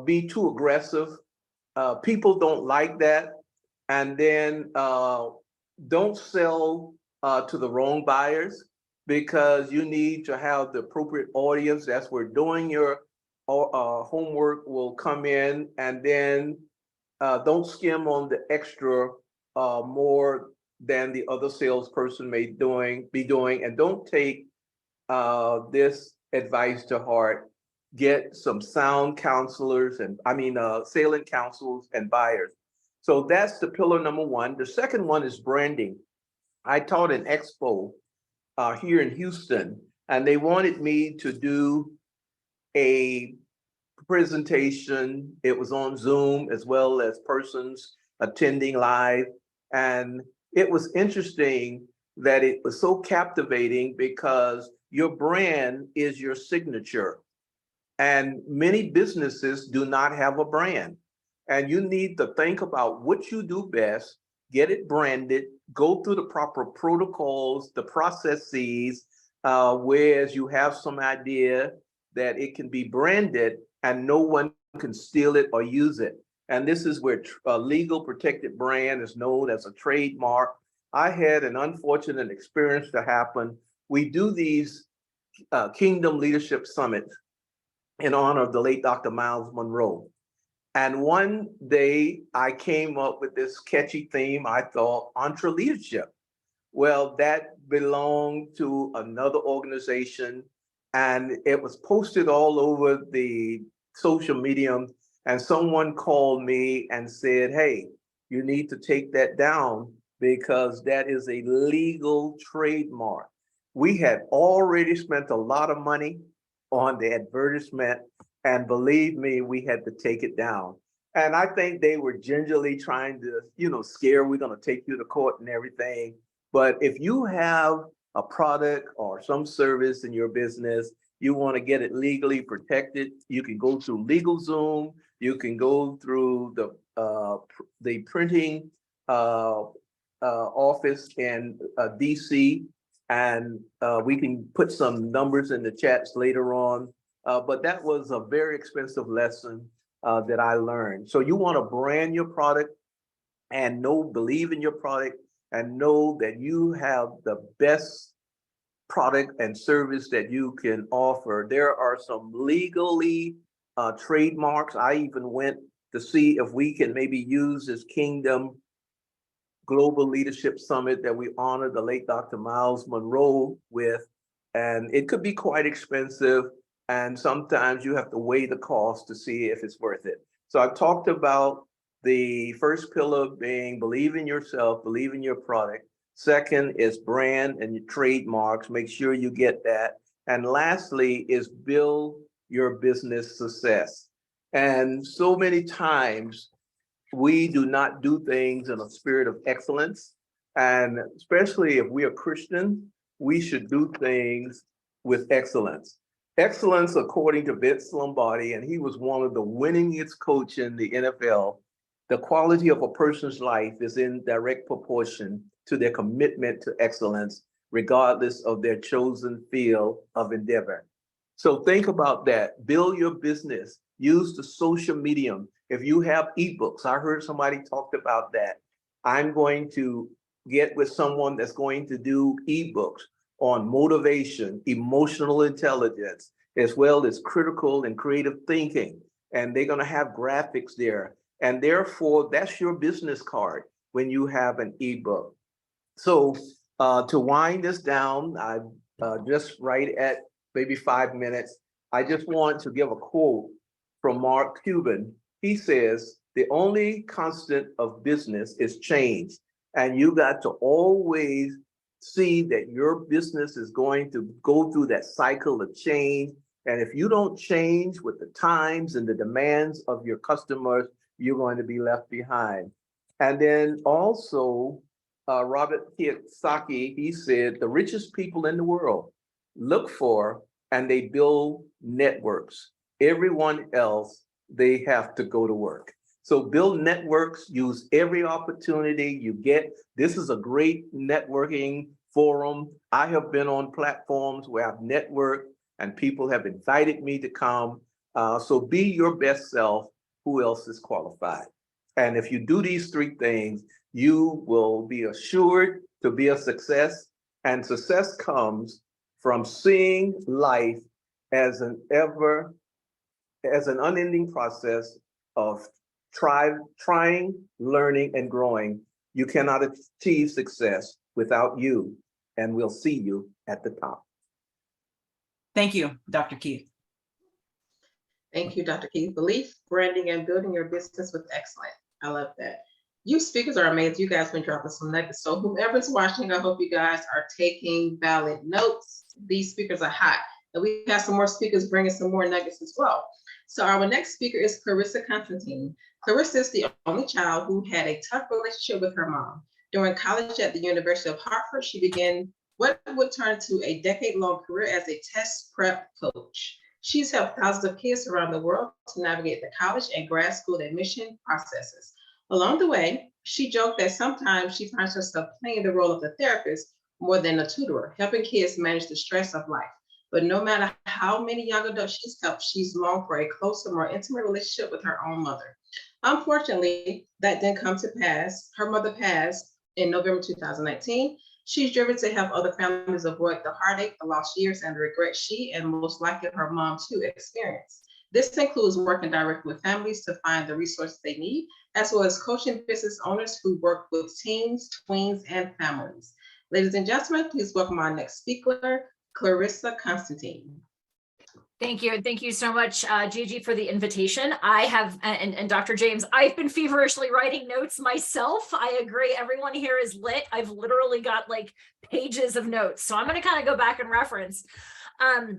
be too aggressive. People don't like that. And then don't sell to the wrong buyers, because you need to have the appropriate audience. That's where doing your homework will come in, and then don't skim on the extra more than the other salesperson may be doing, and don't take this advice to heart. Get some sound counselors and salient counsels and buyers. So that's the pillar number one. The second one is branding. I taught an expo here in Houston, and they wanted me to do a presentation. It was on Zoom as well as persons attending live. And it was interesting that it was so captivating because your brand is your signature. And many businesses do not have a brand. And you need to think about what you do best, get it branded, go through the proper protocols, the processes, whereas you have some idea that it can be branded and no one can steal it or use it. And this is where a legal protected brand is known as a trademark. I had an unfortunate experience to happen. We do these Kingdom Leadership Summits in honor of the late Dr. Miles Monroe. And one day I came up with this catchy theme. I thought, EntreLeadership. Well, that belonged to another organization, and it was posted all over the social media. And someone called me and said, hey, you need to take that down because that is a legal trademark. We had already spent a lot of money on the advertisement, and believe me, we had to take it down. And I think they were gingerly trying to, scare, we're going to take you to court and everything. But if you have a product or some service in your business, you want to get it legally protected, you can go through LegalZoom, you can go through the printing office in DC, and we can put some numbers in the chats later on. But that was a very expensive lesson that I learned. So you want to brand your product and believe in your product and know that you have the best product and service that you can offer. There are some legally trademarks. I even went to see if we can maybe use this Kingdom Global Leadership Summit that we honor the late Dr. Miles Monroe with, and it could be quite expensive. And sometimes you have to weigh the cost to see if it's worth it. So I talked about the first pillar being believe in yourself, believe in your product. Second is brand and your trademarks. Make sure you get that. And lastly is build your business success. And so many times we do not do things in a spirit of excellence. And especially if we are Christian, we should do things with excellence. Excellence, according to Vince Lombardi, and he was one of the winningest coaches in the NFL, the quality of a person's life is in direct proportion to their commitment to excellence, regardless of their chosen field of endeavor. So think about that. Build your business. Use the social medium. If you have ebooks, I heard somebody talked about that. I'm going to get with someone that's going to do ebooks on motivation, emotional intelligence, as well as critical and creative thinking. And they're going to have graphics there. And therefore, that's your business card when you have an ebook. So to wind this down, I just right at maybe 5 minutes, I just want to give a quote from Mark Cuban. He says, the only constant of business is change. And you got to always see that your business is going to go through that cycle of change. And if you don't change with the times and the demands of your customers, you're going to be left behind. And then also, Robert Kiyosaki, he said, the richest people in the world look for and they build networks. Everyone else, they have to go to work. So build networks, use every opportunity you get. This is a great networking forum. I have been on platforms where I've networked and people have invited me to come. So be your best self. Who else is qualified? And if you do these three things, you will be assured to be a success. And success comes from seeing life as an ever as an unending process of trying, learning, and growing. You cannot achieve success without you, and we'll see you at the top. Thank you, Dr. Keith. Thank you, Dr. Keith. Belief, branding, and building your business with excellence. I love that. You speakers are amazing. You guys been dropping some nuggets. So whomever's watching, I hope you guys are taking valid notes. These speakers are hot. And we have some more speakers bringing some more nuggets as well. So our next speaker is Clarissa Constantine. Clarissa is the only child who had a tough relationship with her mom. During college at the University of Hartford, she began what would turn to a decade-long career as a test prep coach. She's helped thousands of kids around the world to navigate the college and grad school admission processes. Along the way, she joked that sometimes she finds herself playing the role of the therapist more than a tutor, helping kids manage the stress of life. But no matter how many young adults she's helped, she's longed for a closer, more intimate relationship with her own mother. Unfortunately, that didn't come to pass. Her mother passed in November 2019. She's driven to help other families avoid the heartache, the lost years, and the regret she and most likely her mom too experienced. This includes working directly with families to find the resources they need, as well as coaching business owners who work with teens, tweens, and families. Ladies and gentlemen, please welcome our next speaker, Clarissa Constantine. Thank you. And thank you so much, Gigi, for the invitation. I have, and Dr. James, I've been feverishly writing notes myself. I agree. Everyone here is lit. I've literally got like pages of notes. So I'm going to kind of go back and reference. I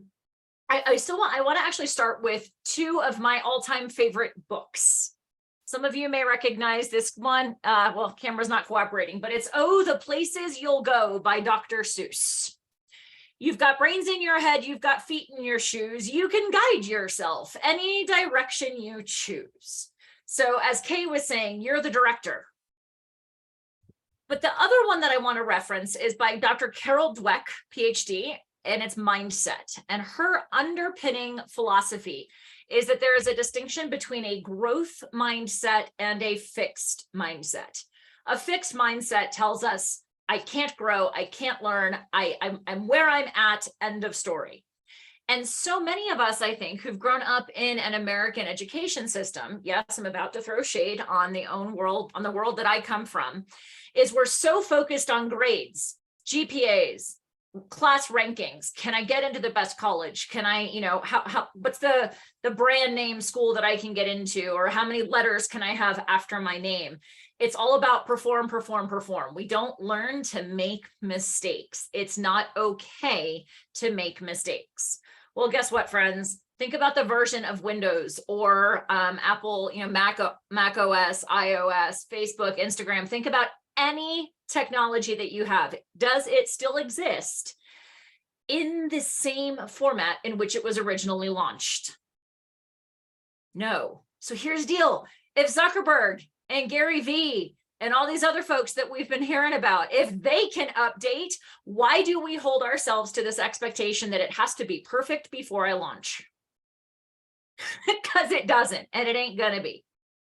want to actually start with two of my all-time favorite books. Some of you may recognize this one. Well, camera's not cooperating, but it's Oh, the Places You'll Go by Dr. Seuss. You've got brains in your head, you've got feet in your shoes, you can guide yourself any direction you choose. So as Kay was saying, you're the director. But the other one that I want to reference is by Dr. Carol Dweck, PhD, and it's mindset. And her underpinning philosophy is that there is a distinction between a growth mindset and a fixed mindset. A fixed mindset tells us, I can't grow, I can't learn, I'm where I'm at, end of story. And so many of us, I think, who've grown up in an American education system, yes, I'm about to throw shade on the world that I come from, is we're so focused on grades, GPAs, class rankings. Can I get into the best college? Can I, what's the brand name school that I can get into? Or how many letters can I have after my name? It's all about perform, perform, perform. We don't learn to make mistakes. It's not okay to make mistakes. Well, guess what, friends? Think about the version of Windows or Apple, Mac OS, iOS, Facebook, Instagram. Think about any technology that you have. Does it still exist in the same format in which it was originally launched? No. So here's the deal. If Zuckerberg and Gary Vee and all these other folks that we've been hearing about, if they can update, why do we hold ourselves to this expectation that it has to be perfect before I launch? Because it doesn't, and it ain't gonna be.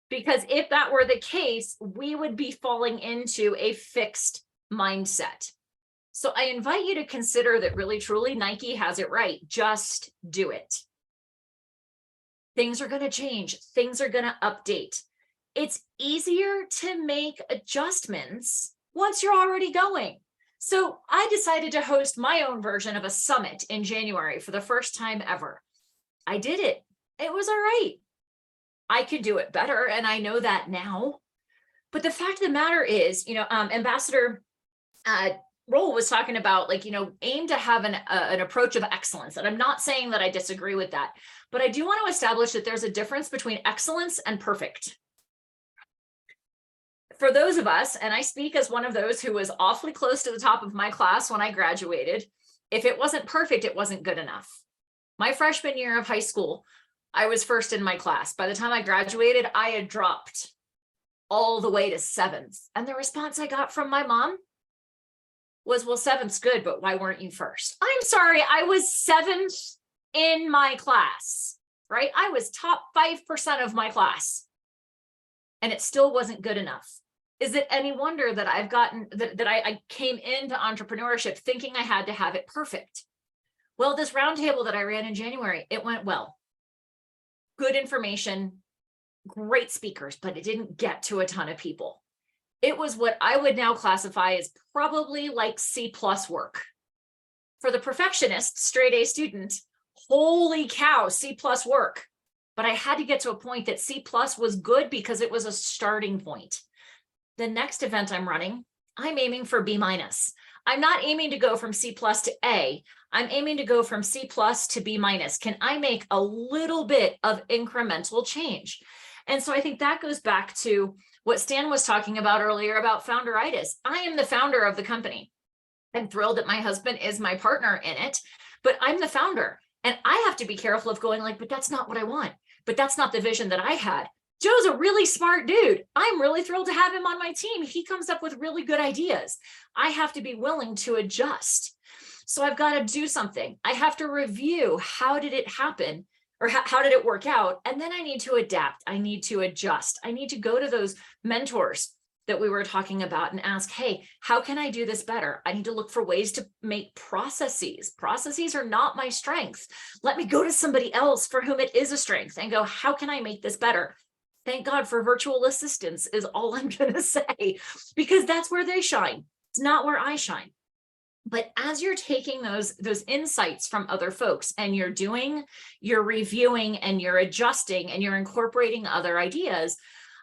Because if that were the case, we would be falling into a fixed mindset. So I invite you to consider that really, truly, Nike has it right. Just do it. Things are gonna change. Things are gonna update. It's easier to make adjustments once you're already going. So I decided to host my own version of a summit in January for the first time ever. I did it. It was all right. I could do it better, and I know that now. But the fact of the matter is, Ambassador Roll was talking about, aim to have an approach of excellence. And I'm not saying that I disagree with that, but I do want to establish that there's a difference between excellence and perfect. For those of us, and I speak as one of those who was awfully close to the top of my class when I graduated, if it wasn't perfect, it wasn't good enough. My freshman year of high school, I was first in my class. By the time I graduated, I had dropped all the way to 7th. And the response I got from my mom was, well, 7th's good, but why weren't you first? I'm sorry, I was 7th in my class, right? I was top 5% of my class, and it still wasn't good enough. Is it any wonder that I came into entrepreneurship thinking I had to have it perfect? Well, this roundtable that I ran in January, it went well. good information, great speakers, but it didn't get to a ton of people. It was what I would now classify as probably like C+ work. For the perfectionist, straight A student, holy cow, C+ work. But I had to get to a point that C+ was good because it was a starting point. The next event I'm running, I'm aiming for B-. I'm not aiming to go from C+ to A. I'm aiming to go from C+ to B-. Can I make a little bit of incremental change? And so I think that goes back to what Stan was talking about earlier about founderitis. I am the founder of the company. I'm thrilled that my husband is my partner in it, but I'm the founder. And I have to be careful of going like, but that's not what I want. But that's not the vision that I had. Joe's a really smart dude. I'm really thrilled to have him on my team. He comes up with really good ideas. I have to be willing to adjust. So I've got to do something. I have to review, how did it happen? Or how did it work out? And then I need to adapt. I need to adjust. I need to go to those mentors that we were talking about and ask, hey, how can I do this better? I need to look for ways to make processes. Processes are not my strength. Let me go to somebody else for whom it is a strength and go, how can I make this better? Thank God for virtual assistants is all I'm going to say, because that's where they shine. It's not where I shine. But as you're taking those insights from other folks and you're reviewing and you're adjusting and you're incorporating other ideas,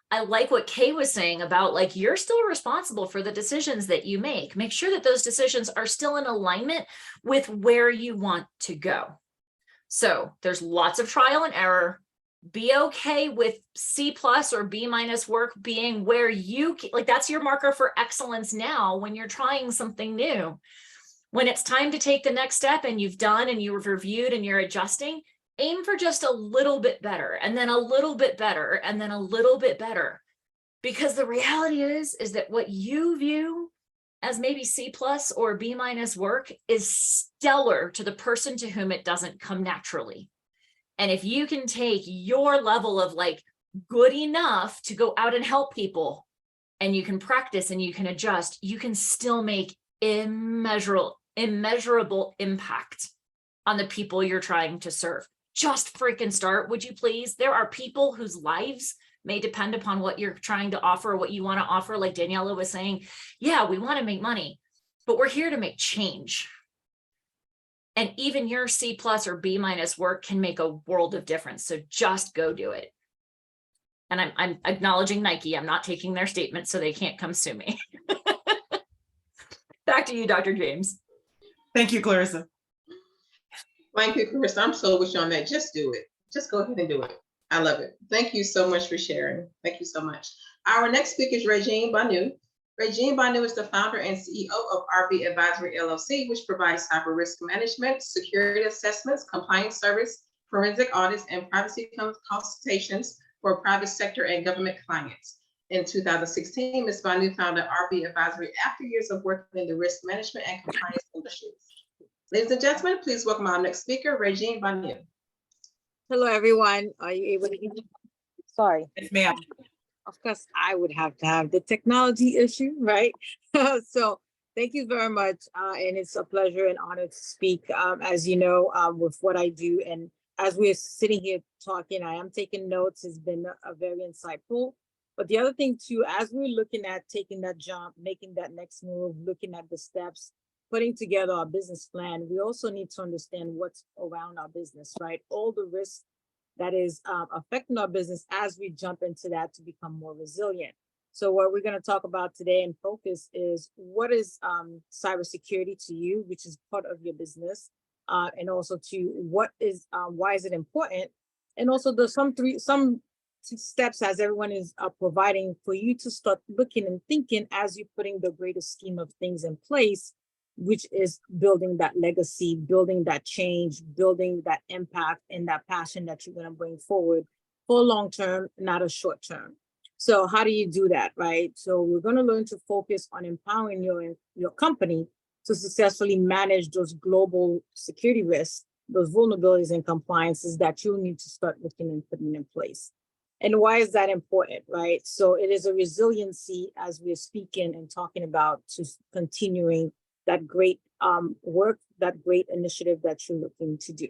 I like what Kay was saying about like, you're still responsible for the decisions that you make. Make sure that those decisions are still in alignment with where you want to go. So there's lots of trial and error. Be okay with C+ or B- work being where you, like that's your marker for excellence now when you're trying something new. When it's time to take the next step and you've done and you've reviewed and you're adjusting, aim for just a little bit better and then a little bit better and then a little bit better. Because the reality is that what you view as maybe C+ or B- work is stellar to the person to whom it doesn't come naturally. And if you can take your level of like good enough to go out and help people and you can practice and you can adjust, you can still make immeasurable impact on the people you're trying to serve. Just freaking start, would you please? There are people whose lives may depend upon what you're trying to offer, what you want to offer. Like Daniela was saying, yeah, we want to make money, but we're here to make change. And even your C+ or B- work can make a world of difference. So just go do it. And I'm acknowledging Nike. I'm not taking their statement so they can't come sue me. Back to you, Dr. James. Thank you, Clarissa. Thank you, Chris. I'm so with you on that. Just do it. Just go ahead and do it. I love it. Thank you so much for sharing. Thank you so much. Our next speaker is Regine Banu. Regine Banu is the founder and CEO of RB Advisory LLC, which provides cyber risk management, security assessments, compliance service, forensic audits, and privacy consultations for private sector and government clients. In 2016, Ms. Banu founded RB Advisory after years of working in the risk management and compliance industries. Ladies and gentlemen, please welcome our next speaker, Regine Banu. Hello, everyone. Are you able to hear me? Sorry. Yes, ma'am. Of course, I would have to have the technology issue, right? So thank you very much. And it's a pleasure and honor to speak, as you know, with what I do. And as we're sitting here talking, I am taking notes. It's been a very insightful. But the other thing too, as we're looking at taking that jump, making that next move, looking at the steps, putting together our business plan, we also need to understand what's around our business, right? All the risks that is affecting our business as we jump into that to become more resilient. So what we're going to talk about today and focus is what is cybersecurity to you, which is part of your business, and also to what is why is it important, and also there's some steps as everyone is providing for you to start looking and thinking as you're putting the greater scheme of things in place, which is building that legacy, building that change, building that impact and that passion that you're going to bring forward for long term, not a short term. So how do you do that, right? So we're going to learn to focus on empowering your company to successfully manage those global security risks, those vulnerabilities and compliances that you need to start looking and putting in place. And why is that important, right? So it is a resiliency as we're speaking and talking about to continuing that great work, that great initiative that you're looking to do.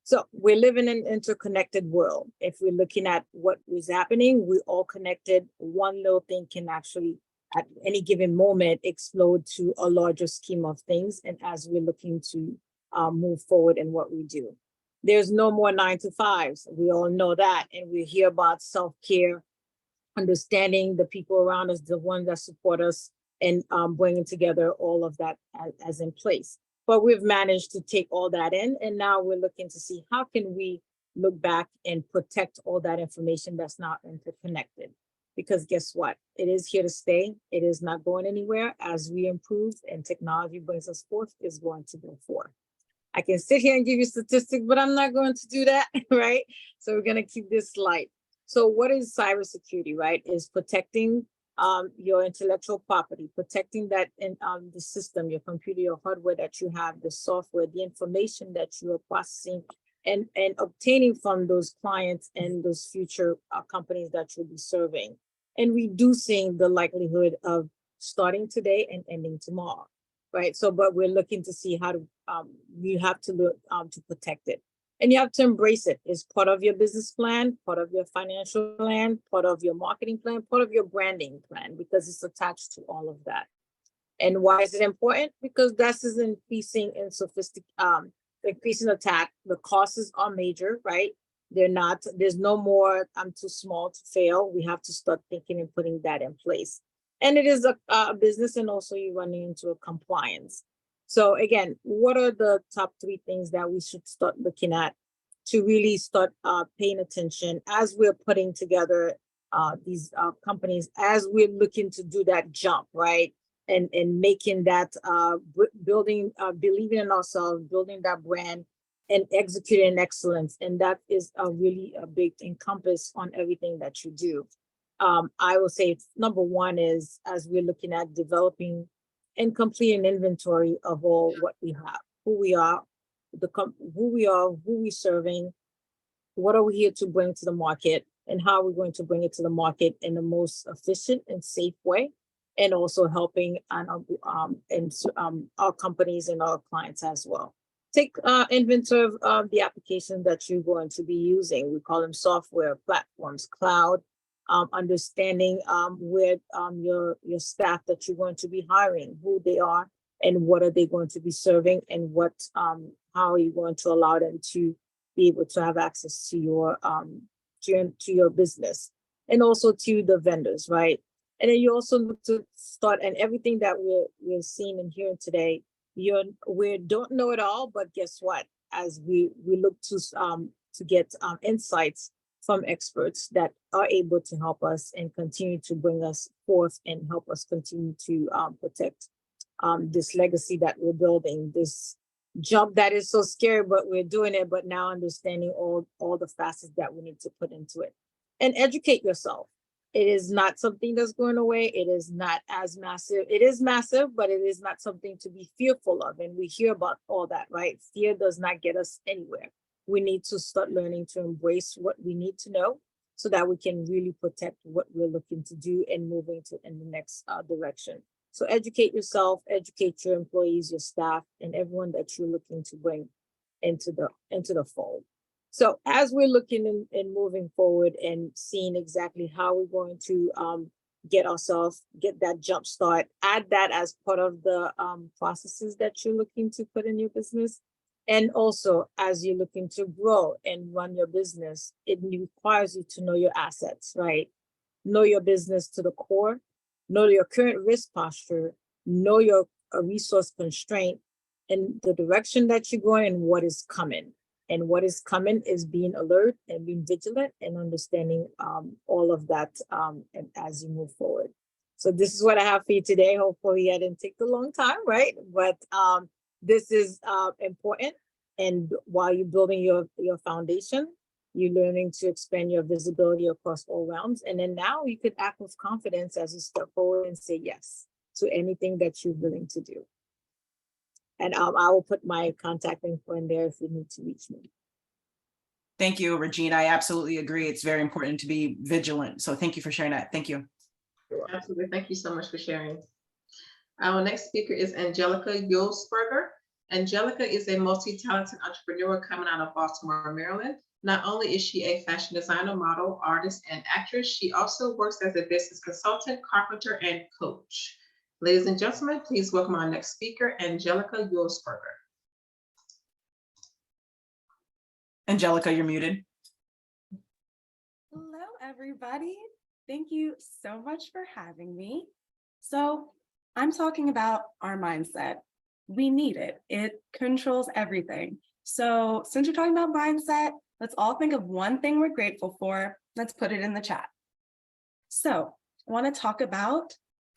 So we live in an interconnected world. If we're looking at what is happening, we're all connected. One little thing can actually, at any given moment, explode to a larger scheme of things. And as we're looking to move forward in what we do, there's no more 9 to 5s. We all know that. And we hear about self-care, understanding the people around us, the ones that support us, and bringing together all of that as in place. But we've managed to take all that in, and now we're looking to see how can we look back and protect all that information that's not interconnected. Because guess what? It is here to stay. It is not going anywhere. As we improve and technology brings us forth, is going to go forth. I can sit here and give you statistics, but I'm not going to do that, right? So we're going to keep this light. So what is cybersecurity, right? Is protecting your intellectual property, protecting that in the system, your computer, your hardware that you have, the software, the information that you are processing and obtaining from those clients and those future companies that you'll be serving, and reducing the likelihood of starting today and ending tomorrow, right? So, but we're looking to see how to, you have to look to protect it. And you have to embrace it. It's part of your business plan, part of your financial plan, part of your marketing plan, part of your branding plan, because it's attached to all of that. And why is it important? Because this is increasing in increasing attack. The costs are major, right? They're not, there's no more, I'm too small to fail. We have to start thinking and putting that in place. And it is a business, and also you're running into a compliance. So again, what are the top 3 things that we should start looking at to really start paying attention as we're putting together these companies, as we're looking to do that jump, right? And making that, building, believing in ourselves, building that brand and executing excellence. And that is a really a big encompass on everything that you do. I will say number 1 is, as we're looking at developing and completing inventory of all what we have, who we are, who we're serving, what are we here to bring to the market, and how we're going to bring it to the market in the most efficient and safe way, and also helping our companies and our clients as well. Take inventory of the applications that you're going to be using. We call them software platforms, cloud. Understanding where your staff that you're going to be hiring, who they are, and what are they going to be serving, and what how are you going to allow them to be able to have access to your business, and also to the vendors, right? And then you also look to start, and everything that we're seeing and hearing today, we don't know it all, but guess what? As we look to get insights from experts that are able to help us and continue to bring us forth and help us continue to protect this legacy that we're building, this job that is so scary, but we're doing it, but now understanding all the facets that we need to put into it. And educate yourself. It is not something that's going away. It is not as massive. It is massive, but it is not something to be fearful of. And we hear about all that, right? Fear does not get us anywhere. We need to start learning to embrace what we need to know so that we can really protect what we're looking to do and moving in the next direction. So educate yourself, educate your employees, your staff, and everyone that you're looking to bring into the fold. So as we're looking and moving forward and seeing exactly how we're going to get that jump start, add that as part of the processes that you're looking to put in your business. And also, as you're looking to grow and run your business, it requires you to know your assets, right? Know your business to the core, know your current risk posture, know your resource constraint, and the direction that you're going and what is coming. And what is coming is being alert and being vigilant and understanding all of that and as you move forward. So this is what I have for you today. Hopefully I didn't take a long time, right? But this is important. And while you're building your foundation, you're learning to expand your visibility across all realms. And then now you could act with confidence as you step forward and say yes to anything that you're willing to do. And I will put my contact info in there if you need to reach me. Thank you, Regina. I absolutely agree. It's very important to be vigilant. So thank you for sharing that. Thank you. Absolutely. Thank you so much for sharing. Our next speaker is Angelica Yulsberger. Angelica is a multi-talented entrepreneur coming out of Baltimore, Maryland. Not only is she a fashion designer, model, artist, and actress, she also works as a business consultant, carpenter, and coach. Ladies and gentlemen, please welcome our next speaker, Angelica Yulsberger. Angelica, you're muted. Hello, everybody. Thank you so much for having me. So I'm talking about our mindset. We need it. It controls everything. So since you're talking about mindset, let's all think of one thing we're grateful for. Let's put it in the chat. So I want to talk about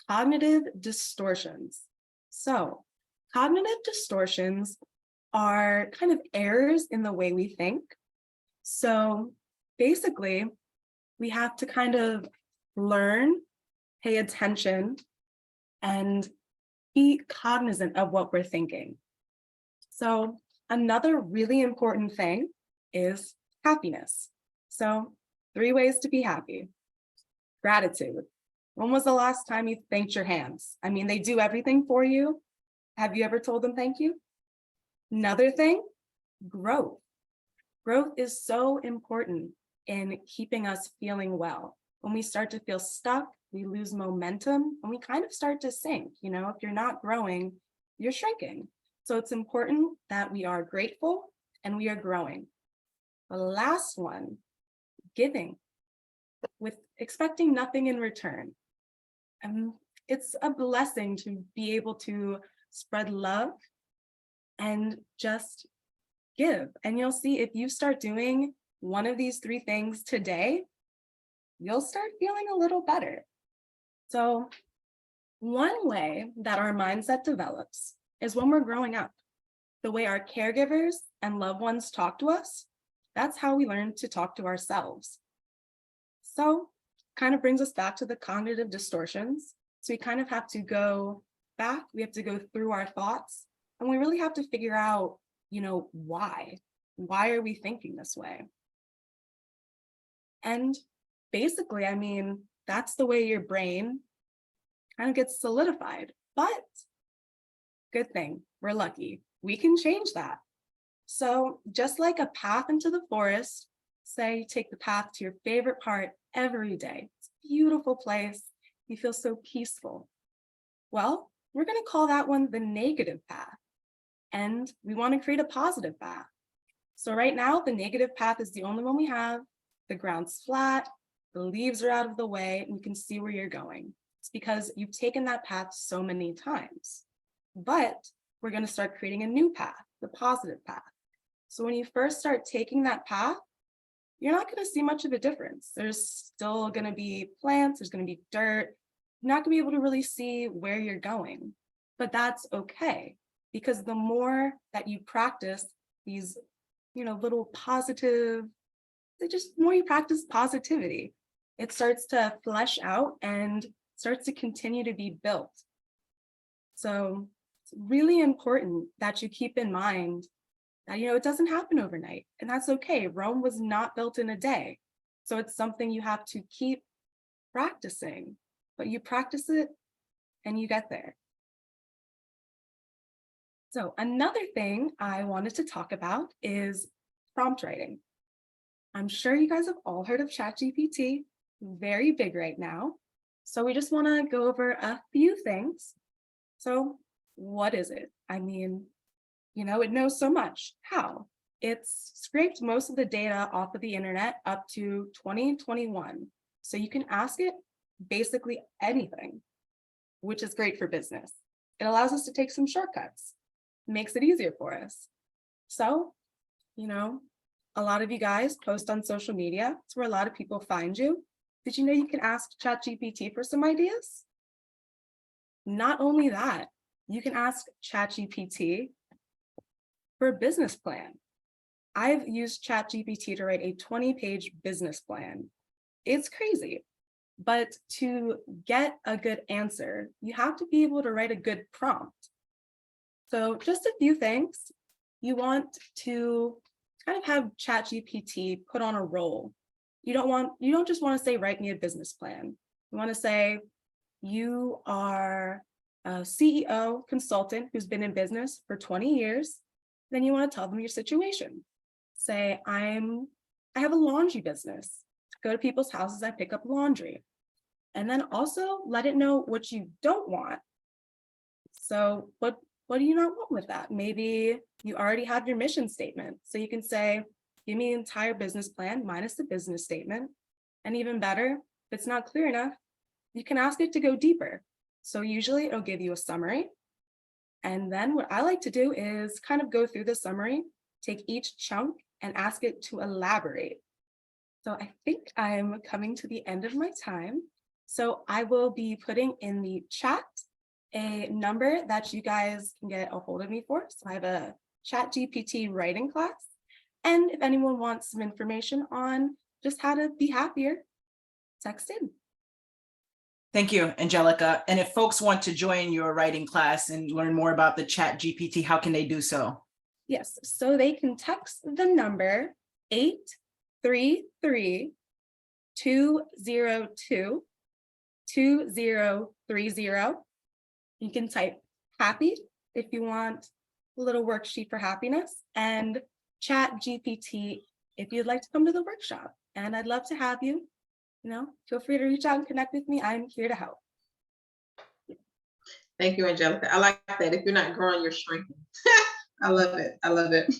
cognitive distortions. So cognitive distortions are kind of errors in the way we think. So basically, we have to kind of learn, pay attention, and be cognizant of what we're thinking. So another really important thing is happiness. So 3 ways to be happy. Gratitude. When was the last time you thanked your hands? I mean, they do everything for you. Have you ever told them thank you? Another thing, growth. Growth is so important in keeping us feeling well. When we start to feel stuck, we lose momentum and we kind of start to sink. You know, if you're not growing, you're shrinking. So it's important that we are grateful and we are growing. The last one, giving, with expecting nothing in return. It's a blessing to be able to spread love and just give. And you'll see if you start doing one of these 3 things today, you'll start feeling a little better. So one way that our mindset develops is when we're growing up. The way our caregivers and loved ones talk to us, that's how we learn to talk to ourselves. So kind of brings us back to the cognitive distortions. So we kind of have to go back, we have to go through our thoughts, and we really have to figure out, you know, why are we thinking this way? And basically, I mean, that's the way your brain kind of gets solidified, but good thing, we're lucky. We can change that. So just like a path into the forest, say you take the path to your favorite part every day. It's a beautiful place. You feel so peaceful. Well, we're going to call that one the negative path. And we want to create a positive path. So right now, the negative path is the only one we have. The ground's flat, the leaves are out of the way, and you can see where you're going. It's because you've taken that path so many times. But we're going to start creating a new path, the positive path. So when you first start taking that path, you're not going to see much of a difference. There's still going to be plants, there's going to be dirt. You're not going to be able to really see where you're going. But that's okay, because the more that you practice these, you know, little positive, more you practice positivity, it starts to flesh out and starts to continue to be built. So it's really important that you keep in mind that, you know, it doesn't happen overnight, and that's okay. Rome was not built in a day. So it's something you have to keep practicing, but you practice it and you get there. So another thing I wanted to talk about is prompt writing. I'm sure you guys have all heard of ChatGPT, very big right now. So we just want to go over a few things. So what is it? I mean, you know, it knows so much. How? It's scraped most of the data off of the internet up to 2021. So you can ask it basically anything, which is great for business. It allows us to take some shortcuts, makes it easier for us. So, you know, a lot of you guys post on social media. It's where a lot of people find you. Did you know you can ask ChatGPT for some ideas? Not only that, you can ask ChatGPT for a business plan. I've used ChatGPT to write a 20-page business plan. It's crazy, but to get a good answer, you have to be able to write a good prompt. So just a few things. You want to kind of have ChatGPT put on a role. You don't just want to say, write me a business plan. You want to say, you are a CEO consultant who's been in business for 20 years, then you want to tell them your situation. Say, I have a laundry business. Go to people's houses, I pick up laundry. And then also let it know what you don't want. So what do you not want with that? Maybe you already have your mission statement. So you can say, give me an entire business plan minus the business statement. And even better, if it's not clear enough, you can ask it to go deeper. So usually it'll give you a summary. And then what I like to do is kind of go through the summary, take each chunk and ask it to elaborate. So I think I'm coming to the end of my time. So I will be putting in the chat a number that you guys can get a hold of me for. So I have a ChatGPT writing class. And if anyone wants some information on just how to be happier, text in. Thank you, Angelica. And if folks want to join your writing class and learn more about the ChatGPT, how can they do so? Yes, so they can text the number 833-202-2030. You can type happy if you want a little worksheet for happiness, and ChatGPT if you'd like to come to the workshop. And I'd love to have you. Feel free to reach out and connect with me. I'm here to help. Thank you, Angelica. I like that. If you're not growing, you're shrinking. I love it. I love it.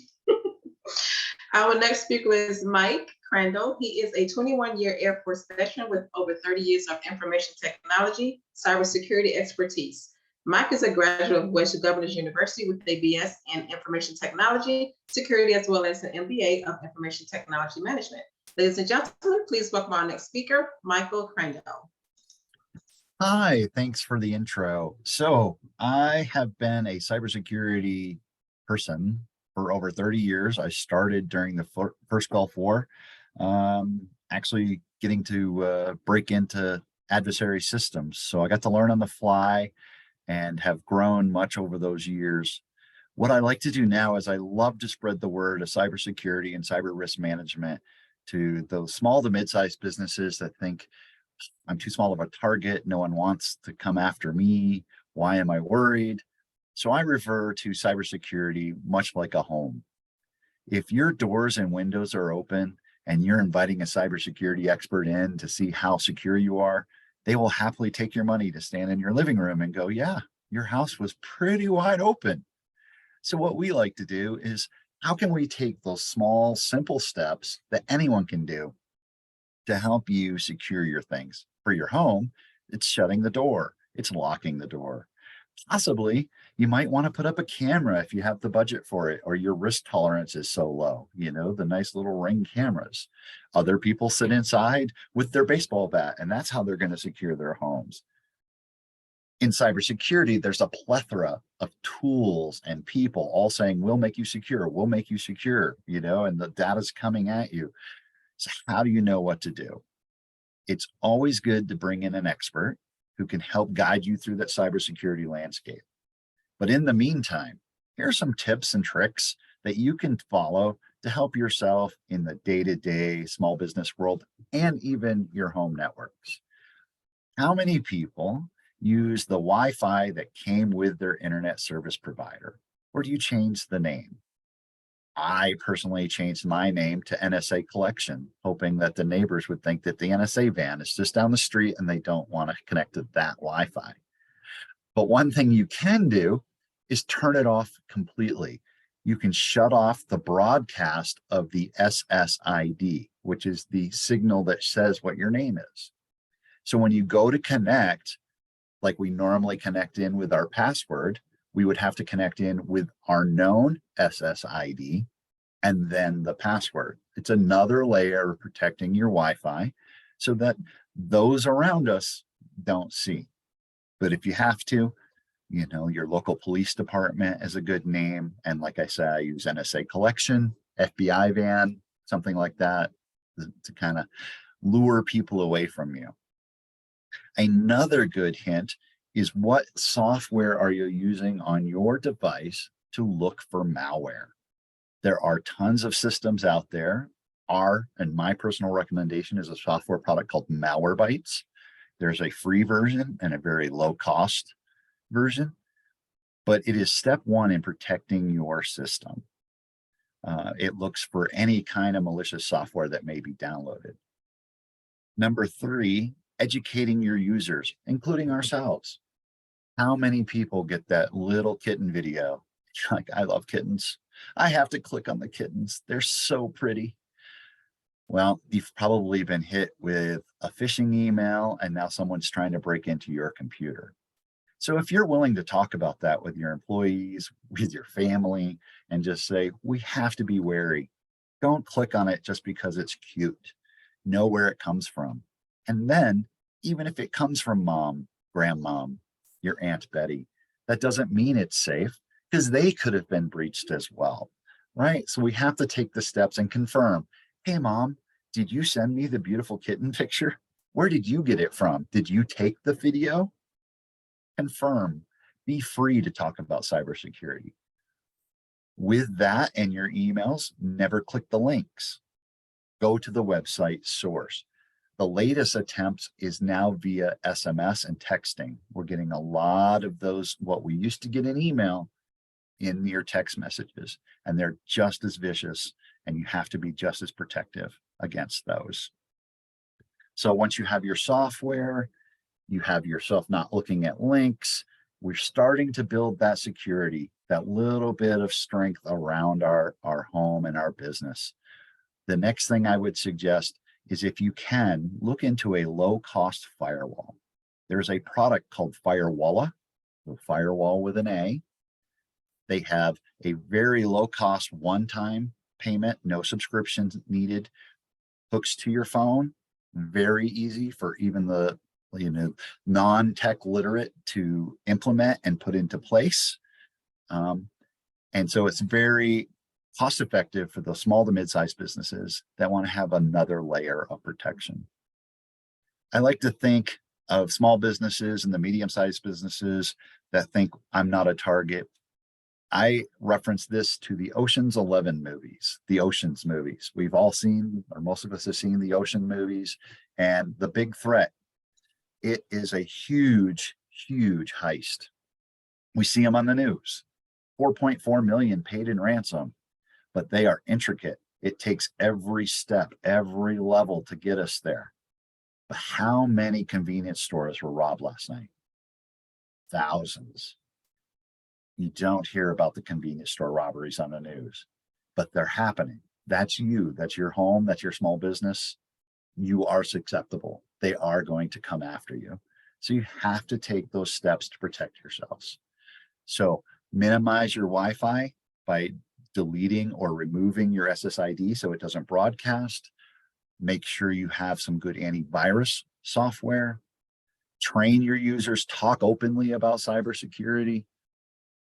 Our next speaker is Mike Crandall. He is a 21-year Air Force veteran with over 30 years of information technology, cybersecurity expertise. Mike is a graduate of West Governors University with a BS in information technology, security, as well as an MBA of information technology management. Ladies and gentlemen, please welcome our next speaker, Michael Crandall. Hi, thanks for the intro. So I have been a cybersecurity person for over 30 years. I started during the first Gulf War, actually getting to break into adversary systems. So I got to learn on the fly and have grown much over those years. What I like to do now is I love to spread the word of cybersecurity and cyber risk management to those small to mid-sized businesses that think, I'm too small of a target, no one wants to come after me, why am I worried? So I refer to cybersecurity much like a home. If your doors and windows are open and you're inviting a cybersecurity expert in to see how secure you are, they will happily take your money to stand in your living room and go, yeah, your house was pretty wide open. So what we like to do is, how can we take those small, simple steps that anyone can do to help you secure your things? For your home, it's shutting the door, it's locking the door. Possibly, you might want to put up a camera if you have the budget for it, or your risk tolerance is so low, the nice little Ring cameras. Other people sit inside with their baseball bat, and that's how they're going to secure their homes. In cybersecurity, there's a plethora of tools and people all saying, we'll make you secure, we'll make you secure, and the data's coming at you. So how do you know what to do? It's always good to bring in an expert who can help guide you through that cybersecurity landscape. But in the meantime, here are some tips and tricks that you can follow to help yourself in the day-to-day small business world and even your home networks. How many people use the Wi-Fi that came with their internet service provider? Or do you change the name? I personally changed my name to NSA Collection, hoping that the neighbors would think that the NSA van is just down the street and they don't want to connect to that Wi-Fi. But one thing you can do is turn it off completely. You can shut off the broadcast of the SSID, which is the signal that says what your name is. So when you go to connect, like we normally connect in with our password, we would have to connect in with our known SSID and then the password. It's another layer of protecting your Wi-Fi so that those around us don't see. But if you have to, your local police department is a good name. And like I said, I use NSA Collection, FBI van, something like that to kind of lure people away from you. Another good hint is, what software are you using on your device to look for malware? There are tons of systems out there. And my personal recommendation is a software product called Malwarebytes. There's a free version and a very low cost version, but it is step one in protecting your system. It looks for any kind of malicious software that may be downloaded. Number 3, educating your users, including ourselves. How many people get that little kitten video? Like, I love kittens. I have to click on the kittens. They're so pretty. Well, you've probably been hit with a phishing email and now someone's trying to break into your computer. So if you're willing to talk about that with your employees, with your family, and just say, we have to be wary. Don't click on it just because it's cute. Know where it comes from. And then, even if it comes from mom, grandmom, your Aunt Betty, that doesn't mean it's safe, because they could have been breached as well, right? So we have to take the steps and confirm, hey mom, did you send me the beautiful kitten picture? Where did you get it from? Did you take the video? Confirm. Be free to talk about cybersecurity. With that and your emails, never click the links. Go to the website source. The latest attempt is now via SMS and texting. We're getting a lot of those, what we used to get in email, in your text messages, and they're just as vicious, and you have to be just as protective against those. So once you have your software, you have yourself not looking at links, we're starting to build that security, that little bit of strength around our home and our business. The next thing I would suggest is, if you can, look into a low-cost firewall. There's a product called Firewalla, so firewall with an A. They have a very low-cost one-time payment, no subscriptions needed, hooks to your phone, very easy for even the non-tech literate to implement and put into place. And so it's very cost effective for the small to mid-sized businesses that want to have another layer of protection. I like to think of small businesses and the medium-sized businesses that think I'm not a target. I reference this to the Ocean's 11 movies, the Ocean's movies. We've all seen, or most of us have seen, the Ocean movies, and The Big Threat. It is a huge, huge heist. We see them on the news. 4.4 million paid in ransom, but they are intricate. It takes every step, every level to get us there. But how many convenience stores were robbed last night? Thousands. You don't hear about the convenience store robberies on the news, but they're happening. That's you, that's your home, that's your small business. You are susceptible. They are going to come after you. So you have to take those steps to protect yourselves. So minimize your Wi-Fi by deleting or removing your SSID so it doesn't broadcast. Make sure you have some good antivirus software. Train your users, talk openly about cybersecurity,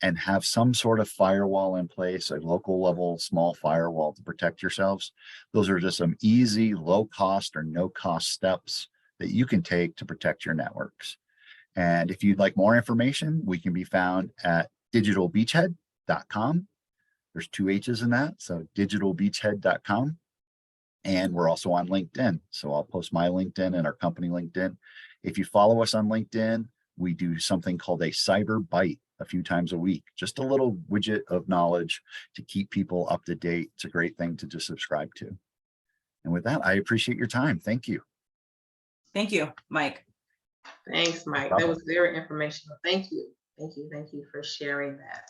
and have some sort of firewall in place, a local level small firewall to protect yourselves. Those are just some easy, low cost or no cost steps that you can take to protect your networks. And if you'd like more information, we can be found at digitalbeachhead.com. There's 2 H's in that, so digitalbeachhead.com. And we're also on LinkedIn. So I'll post my LinkedIn and our company LinkedIn. If you follow us on LinkedIn, we do something called a Cyber Bite a few times a week, just a little widget of knowledge to keep people up to date. It's a great thing to just subscribe to. And with that, I appreciate your time. Thank you. Thank you, Mike. Thanks, Mike. That was very informational. Thank you. Thank you. Thank you for sharing that.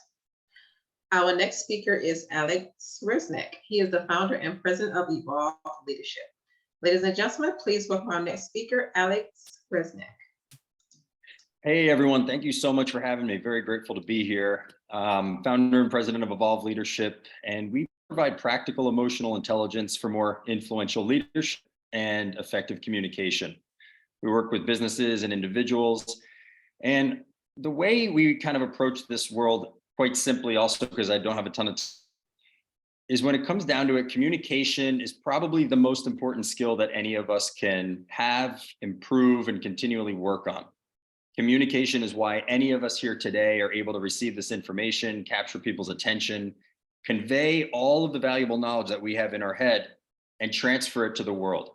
Our next speaker is Alex Resnick. He is the founder and president of Evolve Leadership. Ladies and gentlemen, please welcome our next speaker, Alex Resnick. Hey, everyone. Thank you so much for having me. Very grateful to be here. Founder and president of Evolve Leadership, and we provide practical emotional intelligence for more influential leadership and effective communication. We work with businesses and individuals, and the way we kind of approach this world, quite simply, also because I don't have a ton of time, is when it comes down to it, communication is probably the most important skill that any of us can have, improve, and continually work on. Communication is why any of us here today are able to receive this information, capture people's attention, convey all of the valuable knowledge that we have in our head, and transfer it to the world.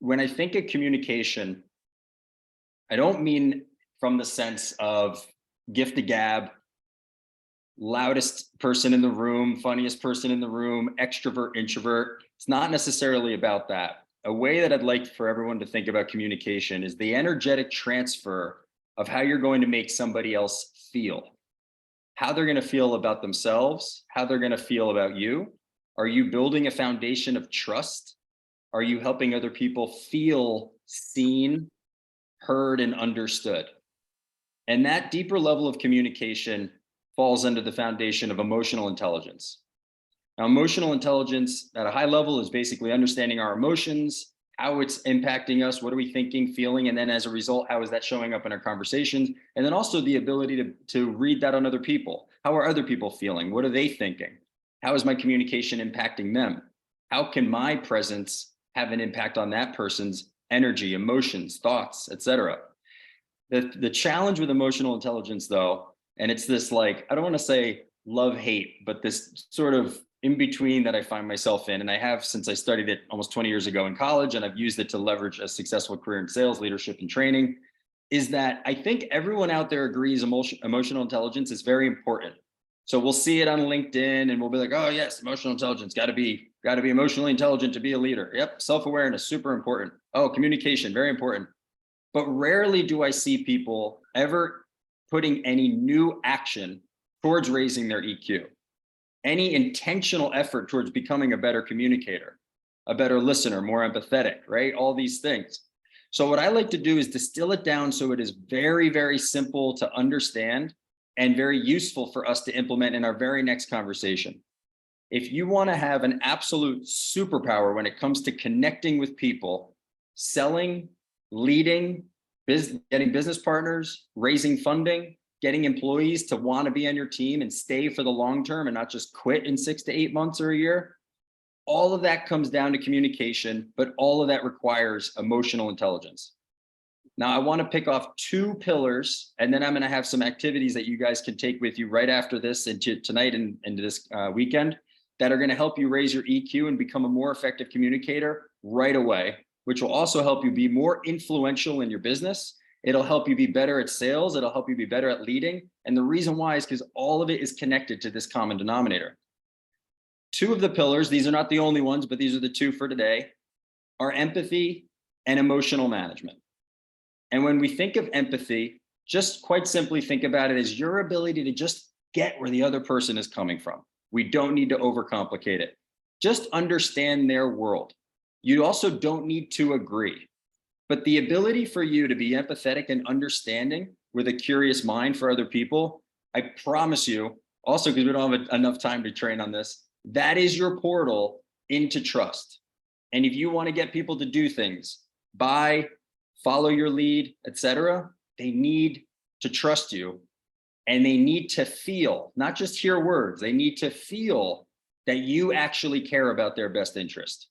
When I think of communication, I don't mean from the sense of gift to gab, loudest person in the room, funniest person in the room, extrovert, introvert. It's not necessarily about that. A way that I'd like for everyone to think about communication is the energetic transfer of how you're going to make somebody else feel, how they're going to feel about themselves, how they're going to feel about you. Are you building a foundation of trust? Are you helping other people feel seen, heard, and understood? And that deeper level of communication falls under the foundation of emotional intelligence. Now, emotional intelligence at a high level is basically understanding our emotions, how it's impacting us, what are we thinking, feeling, and then as a result, how is that showing up in our conversations? And then also the ability to read that on other people. How are other people feeling? What are they thinking? How is my communication impacting them? How can my presence have an impact on that person's energy, emotions, thoughts, etc.? The challenge with emotional intelligence, though, and it's this, like, I don't want to say love-hate, but this sort of in between that I find myself in, and I have since I studied it almost 20 years ago in college, and I've used it to leverage a successful career in sales, leadership, and training, is that I think everyone out there agrees emotional intelligence is very important. So we'll see it on LinkedIn and we'll be like, oh yes, emotional intelligence, got to be emotionally intelligent to be a leader. Yep, self-awareness, super important. Oh, communication, very important. But rarely do I see people ever putting any new action towards raising their EQ, any intentional effort towards becoming a better communicator, a better listener, more empathetic, right? All these things. So what I like to do is distill it down so it is very, very simple to understand and very useful for us to implement in our very next conversation. If you want to have an absolute superpower when it comes to connecting with people, selling, leading, getting business partners, raising funding, getting employees to want to be on your team and stay for the long term and not just quit in 6 to 8 months or a year, all of that comes down to communication, but all of that requires emotional intelligence. Now, I want to pick off 2 pillars, and then I'm going to have some activities that you guys can take with you right after this into tonight and into this weekend that are going to help you raise your EQ and become a more effective communicator right away, which will also help you be more influential in your business. It'll help you be better at sales. It'll help you be better at leading. And the reason why is because all of it is connected to this common denominator. 2 of the pillars, these are not the only ones, but these are the 2 for today, are empathy and emotional management. And when we think of empathy, just quite simply think about it as your ability to just get where the other person is coming from. We don't need to overcomplicate it. Just understand their world. You also don't need to agree. But the ability for you to be empathetic and understanding with a curious mind for other people, I promise you, also because we don't have enough time to train on this, that is your portal into trust. And if you want to get people to do things, buy, follow your lead, etc., they need to trust you and they need to feel, not just hear words, they need to feel that you actually care about their best interest.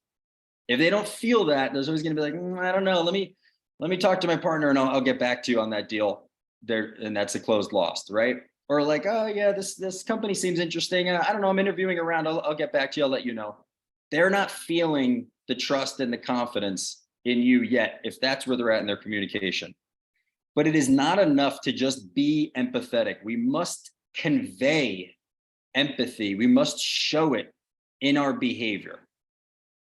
If they don't feel that, there's always going to be like, I don't know, let me talk to my partner and I'll get back to you on that deal there. And that's a closed lost, right? Or like, oh yeah, this company seems interesting. I don't know, I'm interviewing around. I'll get back to you. I'll let you know. They're not feeling the trust and the confidence in you yet, if that's where they're at in their communication. But it is not enough to just be empathetic. We must convey empathy. We must show it in our behavior.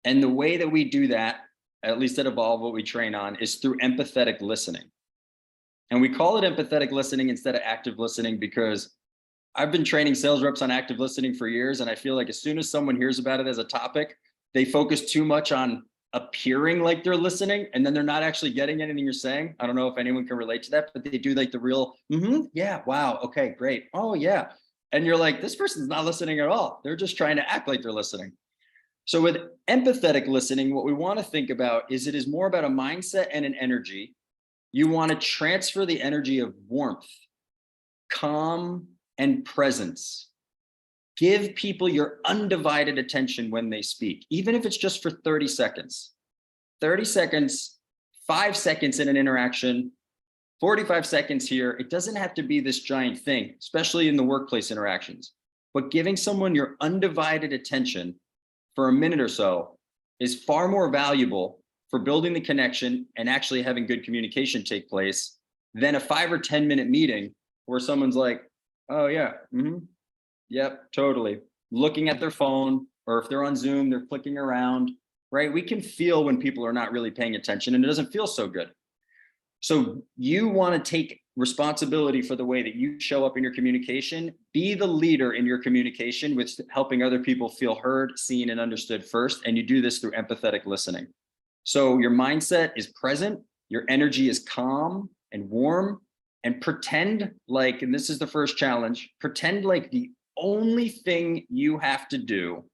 And the way that we do that, at least at Evolve, what we train on is through empathetic listening. And we call it empathetic listening instead of active listening because I've been training sales reps on active listening for years. And I feel like as soon as someone hears about it as a topic, they focus too much on appearing like they're listening and then they're not actually getting anything you're saying. I don't know if anyone can relate to that, but they do like the real, yeah, wow, okay, great. Oh yeah. And you're like, this person's not listening at all. They're just trying to act like they're listening. So with empathetic listening, what we want to think about is it is more about a mindset and an energy. You want to transfer the energy of warmth, calm, and presence. Give people your undivided attention when they speak, even if it's just for 30 seconds. 30 seconds, 5 seconds in an interaction, 45 seconds here. It doesn't have to be this giant thing, especially in the workplace interactions. But giving someone your undivided attention for a minute or so is far more valuable for building the connection and actually having good communication take place than a 5 or 10 minute meeting where someone's like, oh yeah, yep, totally. Looking at their phone, or if they're on Zoom, they're clicking around, right? We can feel when people are not really paying attention, and it doesn't feel so good. So you want to take responsibility for the way that you show up in your communication. Be the leader in your communication with helping other people feel heard, seen, and understood first. And you do this through empathetic listening. So your mindset is present, your energy is calm and warm, and pretend like, and this is the first challenge, pretend like the only thing you have to do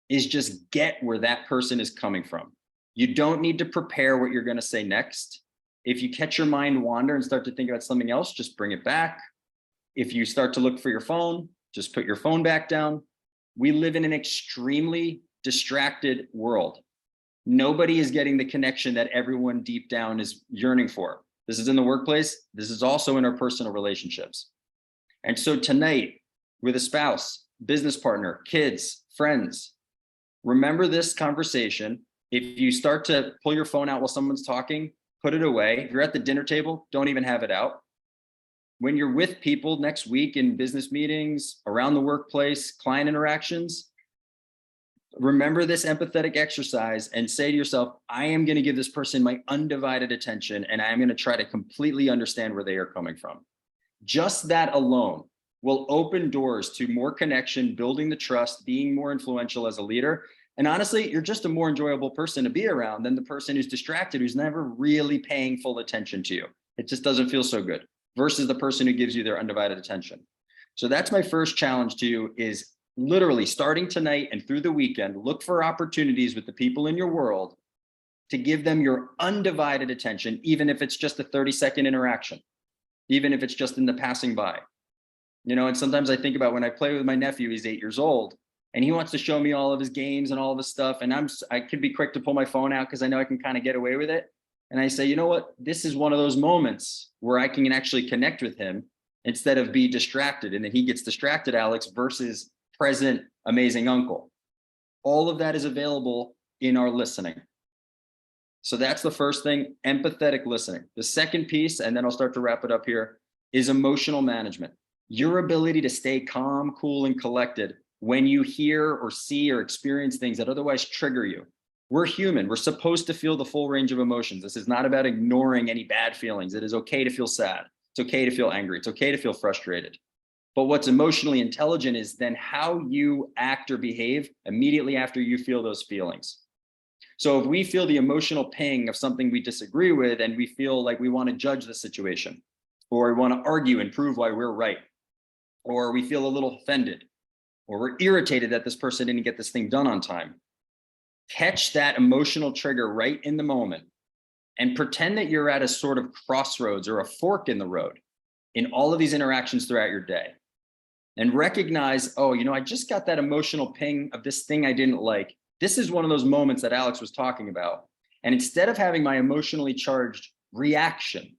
is just get where that person is coming from. You don't need to prepare what you're going to say next. If you catch your mind wander and start to think about something else, just bring it back. If you start to look for your phone, just put your phone back down. We live in an extremely distracted world. Nobody is getting the connection that everyone deep down is yearning for. This is in the workplace. This is also in our personal relationships. And so tonight, with a spouse, business partner, kids, friends, remember this conversation. If you start to pull your phone out while someone's talking, put it away. If you're at the dinner table, don't even have it out. When you're with people next week in business meetings, around the workplace, client interactions, remember this empathetic exercise and say to yourself, I am going to give this person my undivided attention, and I am going to try to completely understand where they are coming from. Just that alone will open doors to more connection, building the trust, being more influential as a leader. And honestly, you're just a more enjoyable person to be around than the person who's distracted, who's never really paying full attention to you. It just doesn't feel so good versus the person who gives you their undivided attention. So that's my first challenge to you, is literally starting tonight and through the weekend, look for opportunities with the people in your world to give them your undivided attention, even if it's just a 30-second interaction, even if it's just in the passing by. You know, and sometimes I think about when I play with my nephew, he's 8 years old, and he wants to show me all of his games and all of his stuff. And I can be quick to pull my phone out because I know I can kind of get away with it. And I say, you know what? This is one of those moments where I can actually connect with him instead of be distracted. And then he gets distracted, Alex, versus present, amazing uncle. All of that is available in our listening. So that's the first thing, empathetic listening. The second piece, and then I'll start to wrap it up here, is emotional management. Your ability to stay calm, cool, and collected when you hear or see or experience things that otherwise trigger you. We're human. We're supposed to feel the full range of emotions. This is not about ignoring any bad feelings. It is okay to feel sad. It's okay to feel angry. It's okay to feel frustrated. But what's emotionally intelligent is then how you act or behave immediately after you feel those feelings. So if we feel the emotional ping of something we disagree with, and we feel like we want to judge the situation, or we want to argue and prove why we're right, or we feel a little offended, or we're irritated that this person didn't get this thing done on time, catch that emotional trigger right in the moment and pretend that you're at a sort of crossroads or a fork in the road in all of these interactions throughout your day. And recognize, oh, you know, I just got that emotional ping of this thing I didn't like. This is one of those moments that Alex was talking about. And instead of having my emotionally charged reaction,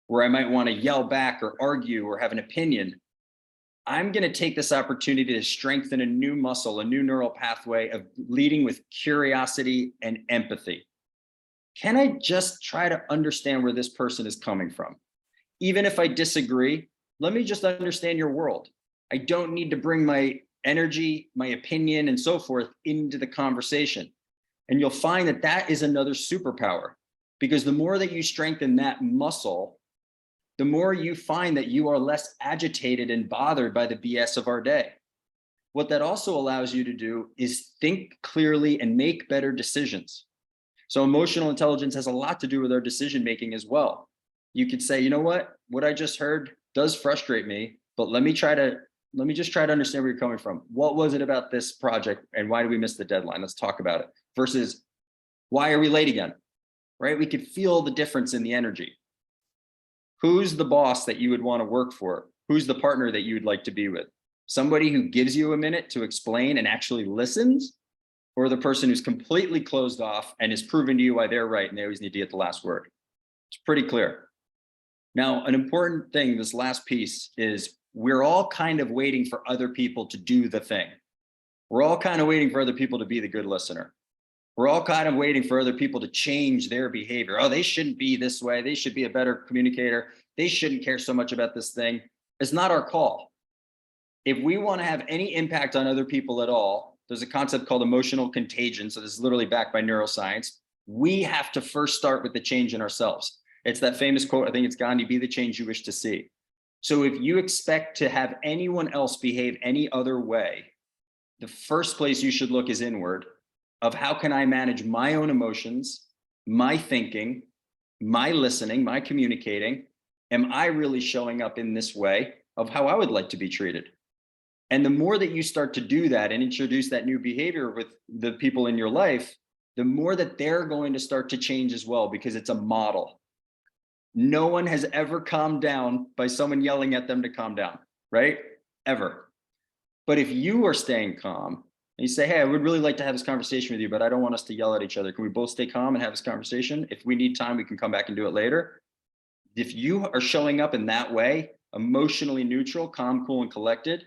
where I might want to yell back or argue or have an opinion, I'm going to take this opportunity to strengthen a new muscle, a new neural pathway of leading with curiosity and empathy. Can I just try to understand where this person is coming from? Even if I disagree, let me just understand your world. I don't need to bring my energy, my opinion, and so forth into the conversation. And you'll find that that is another superpower, because the more that you strengthen that muscle, the more you find that you are less agitated and bothered by the BS of our day. What that also allows you to do is think clearly and make better decisions. So emotional intelligence has a lot to do with our decision making as well. You could say, you know what I just heard does frustrate me, but let me just try to understand where you're coming from. What was it about this project and why did we miss the deadline? Let's talk about it. Versus, why are we late again? Right? We could feel the difference in the energy. Who's the boss that you would want to work for? Who's the partner that you would like to be with? Somebody who gives you a minute to explain and actually listens, or the person who's completely closed off and is proving to you why they're right and they always need to get the last word? It's pretty clear. Now, an important thing, this last piece, is we're all kind of waiting for other people to do the thing. We're all kind of waiting for other people to be the good listener. We're all kind of waiting for other people to change their behavior. Oh, they shouldn't be this way. They should be a better communicator. They shouldn't care so much about this thing. It's not our call. If we want to have any impact on other people at all, there's a concept called emotional contagion. So this is literally backed by neuroscience. We have to first start with the change in ourselves. It's that famous quote, I think it's Gandhi, be the change you wish to see. So if you expect to have anyone else behave any other way, the first place you should look is inward of how can I manage my own emotions, my thinking, my listening, my communicating? Am I really showing up in this way of how I would like to be treated? And the more that you start to do that and introduce that new behavior with the people in your life, the more that they're going to start to change as well, because it's a model. No one has ever calmed down by someone yelling at them to calm down, right? Ever. But if you are staying calm and you say, hey, I would really like to have this conversation with you, but I don't want us to yell at each other. Can we both stay calm and have this conversation? If we need time, we can come back and do it later. If you are showing up in that way, emotionally neutral, calm, cool, and collected,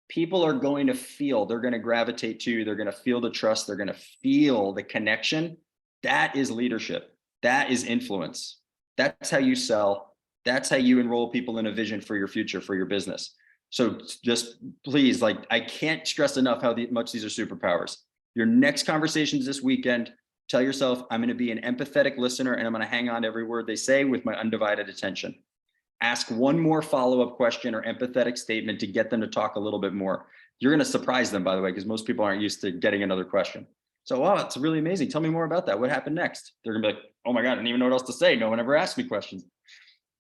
people are going to feel, they're going to gravitate to you. They're going to feel the trust. They're going to feel the connection. That is leadership. That is influence. That's how you sell. That's how you enroll people in a vision for your future, for your business. So just please, like, I can't stress enough how much these are superpowers. Your next conversations this weekend, tell yourself, I'm going to be an empathetic listener and I'm going to hang on to every word they say with my undivided attention. Ask one more follow-up question or empathetic statement to get them to talk a little bit more. You're going to surprise them, by the way, because most people aren't used to getting another question. So, wow, it's really amazing. Tell me more about that. What happened next? They're going to be like, oh my God, I didn't even know what else to say. No one ever asked me questions.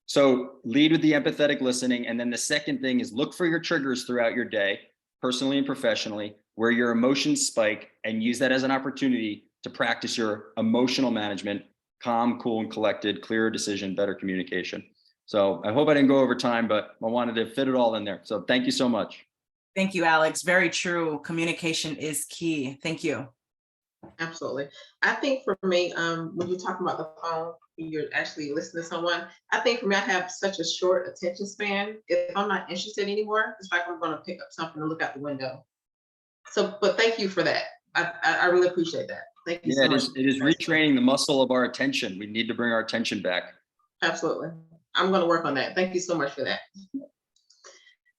So lead with the empathetic listening. And then the second thing is look for your triggers throughout your day, personally and professionally, where your emotions spike, and use that as an opportunity to practice your emotional management, calm, cool, and collected, clearer decision, better communication. So I hope I didn't go over time, but I wanted to fit it all in there. So thank you so much. Thank you, Alex. Very true. Communication is key. Thank you. Absolutely. I think for me, when you're talking about the phone, you're actually listening to someone. I think for me, I have such a short attention span. If I'm not interested anymore, it's like I'm going to pick up something and look out the window. So, but thank you for that. I really appreciate that. Thank you so much. It is retraining the muscle of our attention. We need to bring our attention back. Absolutely. I'm going to work on that. Thank you so much for that.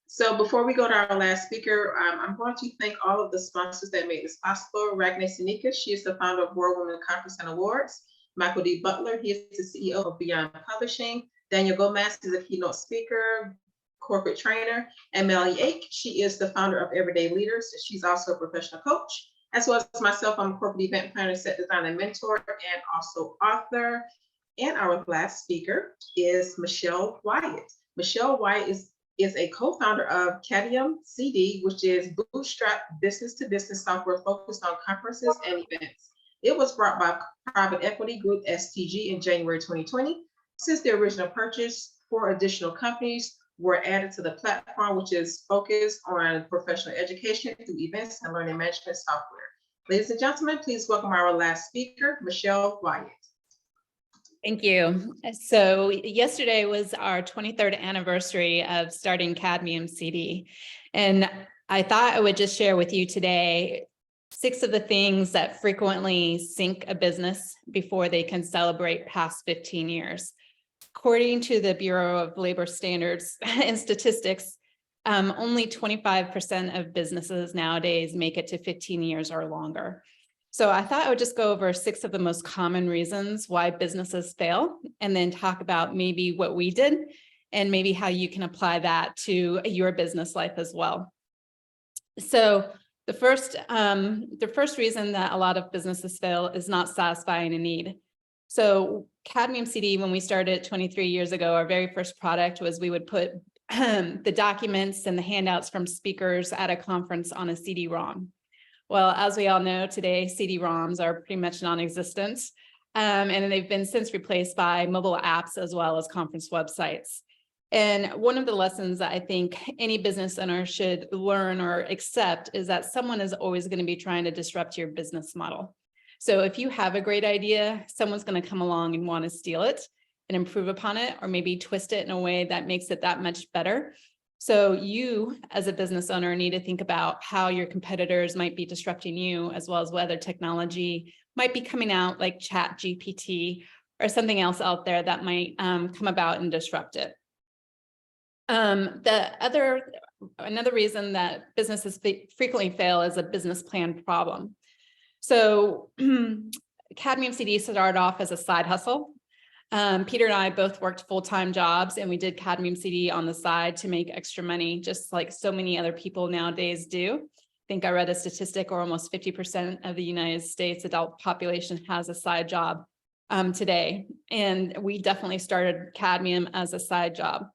So before we go to our last speaker, I'm going to thank all of the sponsors that made this possible. Ragne Senika, she is the founder of World Women Conference and Awards. Michael D. Butler, he is the CEO of Beyond Publishing. Daniel Gomez is a keynote speaker, corporate trainer. And Melanie Ake, she is the founder of Everyday Leaders. She's also a professional coach. As well as myself, I'm a corporate event planner, set design, and mentor, and also author. And our last speaker is Michelle Wyatt. Michelle Wyatt is a co-founder of Cadium CD, which is bootstrap business-to-business software focused on conferences and events. It was brought by private equity group STG in January 2020. Since the original purchase, 4 additional companies were added to the platform, which is focused on professional education through events and learning management software. Ladies and gentlemen, please welcome our last speaker, Michelle Wyatt. Thank you. So yesterday was our 23rd anniversary of starting Cadmium CD. And I thought I would just share with you today 6 of the things that frequently sink a business before they can celebrate past 15 years. According to the Bureau of Labor Standards and Statistics, only 25% of businesses nowadays make it to 15 years or longer. So I thought I would just go over 6 of the most common reasons why businesses fail, and then talk about maybe what we did and maybe how you can apply that to your business life as well. So the first reason that a lot of businesses fail is not satisfying a need. So Cadmium CD, when we started 23 years ago, our very first product was we would put the documents and the handouts from speakers at a conference on a CD-ROM. Well, as we all know today, CD-ROMs are pretty much non-existent, and they've been since replaced by mobile apps as well as conference websites. And one of the lessons that I think any business owner should learn or accept is that someone is always going to be trying to disrupt your business model. So if you have a great idea, someone's going to come along and want to steal it and improve upon it, or maybe twist it in a way that makes it that much better. So you, as a business owner, need to think about how your competitors might be disrupting you, as well as whether technology might be coming out like ChatGPT or something else out there that might come about and disrupt it. Another reason that businesses frequently fail is a business plan problem. So Cadmium CD started off as a side hustle. Peter and I both worked full-time jobs, and we did Cadmium CD on the side to make extra money, just like so many other people nowadays do. I think I read a statistic where almost 50% of the United States adult population has a side job today. And we definitely started Cadmium as a side job.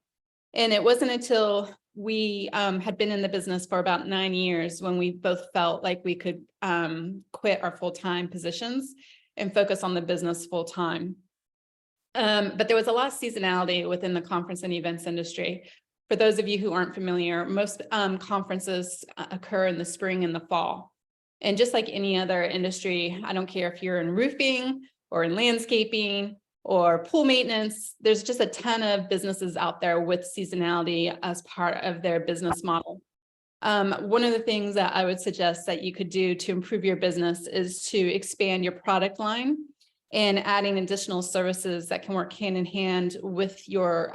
And it wasn't until we had been in the business for about 9 years when we both felt like we could quit our full-time positions and focus on the business full-time. But there was a lot of seasonality within the conference and events industry. For those of you who aren't familiar, most conferences occur in the spring and the fall. And just like any other industry, I don't care if you're in roofing or in landscaping or pool maintenance, there's just a ton of businesses out there with seasonality as part of their business model. One of the things that I would suggest that you could do to improve your business is to expand your product line and adding additional services that can work hand in hand with your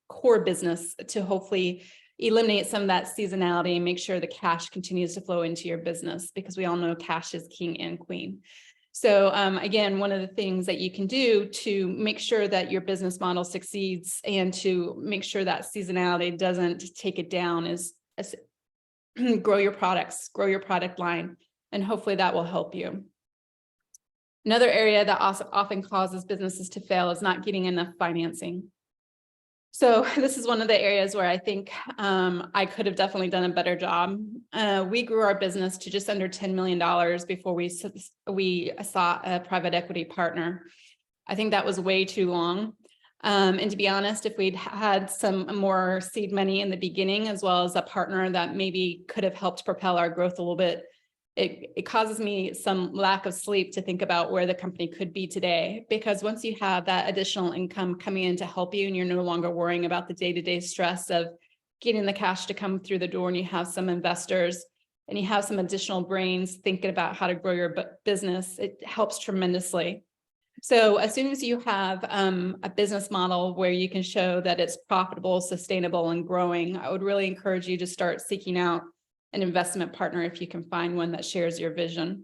core business to hopefully eliminate some of that seasonality and make sure the cash continues to flow into your business, because we all know cash is king and queen. So again, one of the things that you can do to make sure that your business model succeeds and to make sure that seasonality doesn't take it down is grow your products, grow your product line, and hopefully that will help you. Another area that also often causes businesses to fail is not getting enough financing. So this is one of the areas where I think I could have definitely done a better job. We grew our business to just under $10 million before we sought a private equity partner. I think that was way too long. And to be honest, if we'd had some more seed money in the beginning, as well as a partner that maybe could have helped propel our growth a little bit, it causes me some lack of sleep to think about where the company could be today. Because once you have that additional income coming in to help you and you're no longer worrying about the day-to-day stress of getting the cash to come through the door, and you have some investors and you have some additional brains thinking about how to grow your business, it helps tremendously. So as soon as you have a business model where you can show that it's profitable, sustainable, and growing, I would really encourage you to start seeking out an investment partner if you can find one that shares your vision.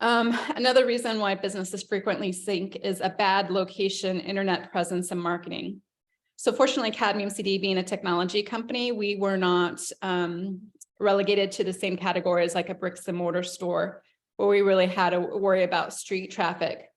Another reason why businesses frequently sink is a bad location, internet presence, and marketing. So fortunately, Cadmium CD being a technology company, we were not relegated to the same category as like a bricks and mortar store, where we really had to worry about street traffic.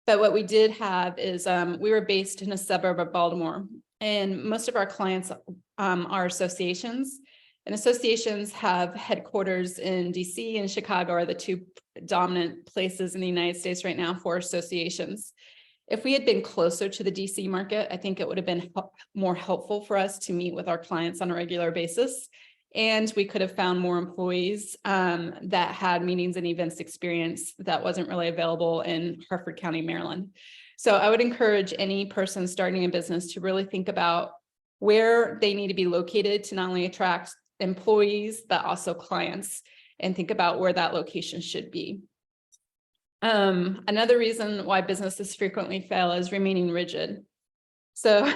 But what we did have is we were based in a suburb of Baltimore, and most of our clients are associations. And associations have headquarters in DC and Chicago are the two dominant places in the United States right now for associations. If we had been closer to the DC market, I think it would have been more helpful for us to meet with our clients on a regular basis. And we could have found more employees that had meetings and events experience that wasn't really available in Harford County, Maryland. So I would encourage any person starting a business to really think about where they need to be located to not only attract employees, but also clients, and think about where that location should be. Another reason why businesses frequently fail is remaining rigid. So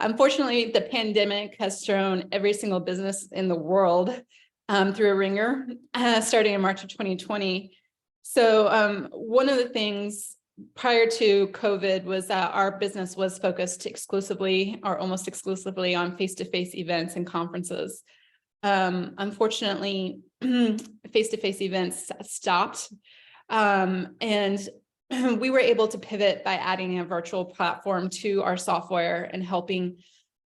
unfortunately, the pandemic has thrown every single business in the world through a ringer, starting in March of 2020. So one of the things prior to COVID was that our business was focused exclusively or almost exclusively on face-to-face events and conferences. Unfortunately, face-to-face events stopped, and we were able to pivot by adding a virtual platform to our software and helping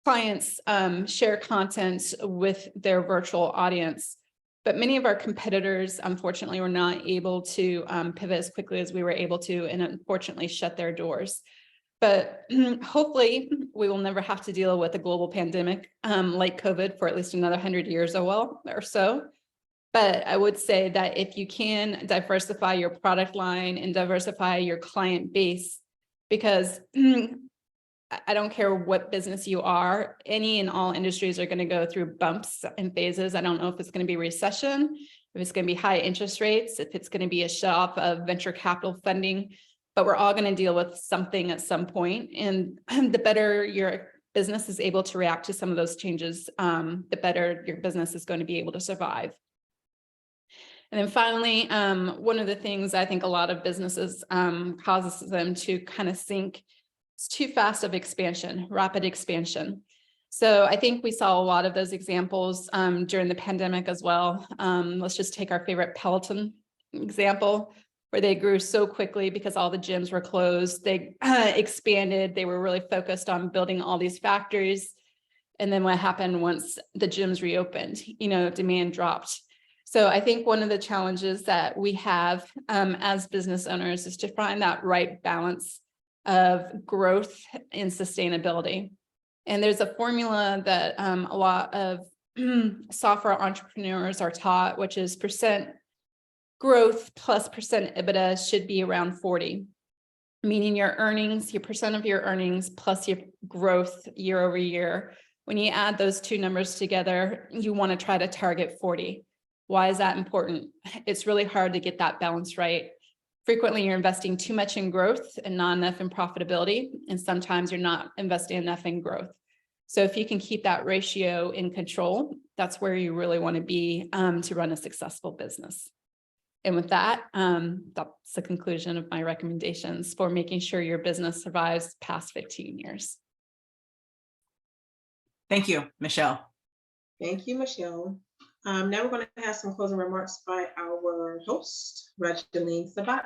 clients share content with their virtual audience. But many of our competitors, unfortunately, were not able to pivot as quickly as we were able to, and unfortunately shut their doors. But hopefully we will never have to deal with a global pandemic like COVID for at least another 100 years or so. But I would say that if you can diversify your product line and diversify your client base, because I don't care what business you are, any and all industries are going to go through bumps and phases. I don't know if it's going to be recession, if it's going to be high interest rates, if it's going to be a shut off of venture capital funding, but we're all going to deal with something at some point. And the better your business is able to react to some of those changes, the better your business is going to be able to survive. And then finally, one of the things I think a lot of businesses causes them to kind of sink, it's too fast of expansion, rapid expansion. So I think we saw a lot of those examples during the pandemic as well. Let's just take our favorite Peloton example, where they grew so quickly because all the gyms were closed. They expanded. They were really focused on building all these factories. And then what happened once the gyms reopened, demand dropped. So I think one of the challenges that we have as business owners is to find that right balance of growth and sustainability. And there's a formula that a lot of software entrepreneurs are taught, which is percent growth plus percent EBITDA should be around 40, meaning your earnings, your percent of your earnings plus your growth year over year. When you add those two numbers together, you want to try to target 40. Why is that important? It's really hard to get that balance right. Frequently, you're investing too much in growth and not enough in profitability. And sometimes you're not investing enough in growth. So if you can keep that ratio in control, that's where you really want to be to run a successful business. And with that, that's the conclusion of my recommendations for making sure your business survives past 15 years. Thank you, Michelle. Thank you, Michelle. Now we're going to have some closing remarks by our host, Rajaleen Sabat.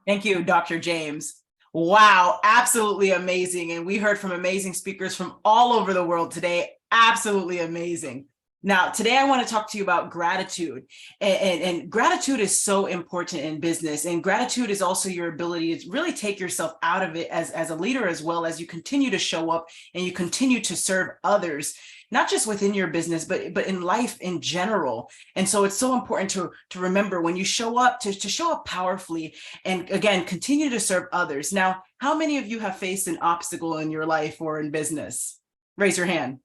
Thank you, Dr. James. Wow, absolutely amazing. And we heard from amazing speakers from all over the world today. Absolutely amazing. Now, today I want to talk to you about gratitude. And gratitude is so important in business. And gratitude is also your ability to really take yourself out of it as a leader, as well as you continue to show up and you continue to serve others, not just within your business, but in life in general. And so it's so important to remember when you show up, to show up powerfully and again, continue to serve others. Now, how many of you have faced an obstacle in your life or in business? Raise your hand.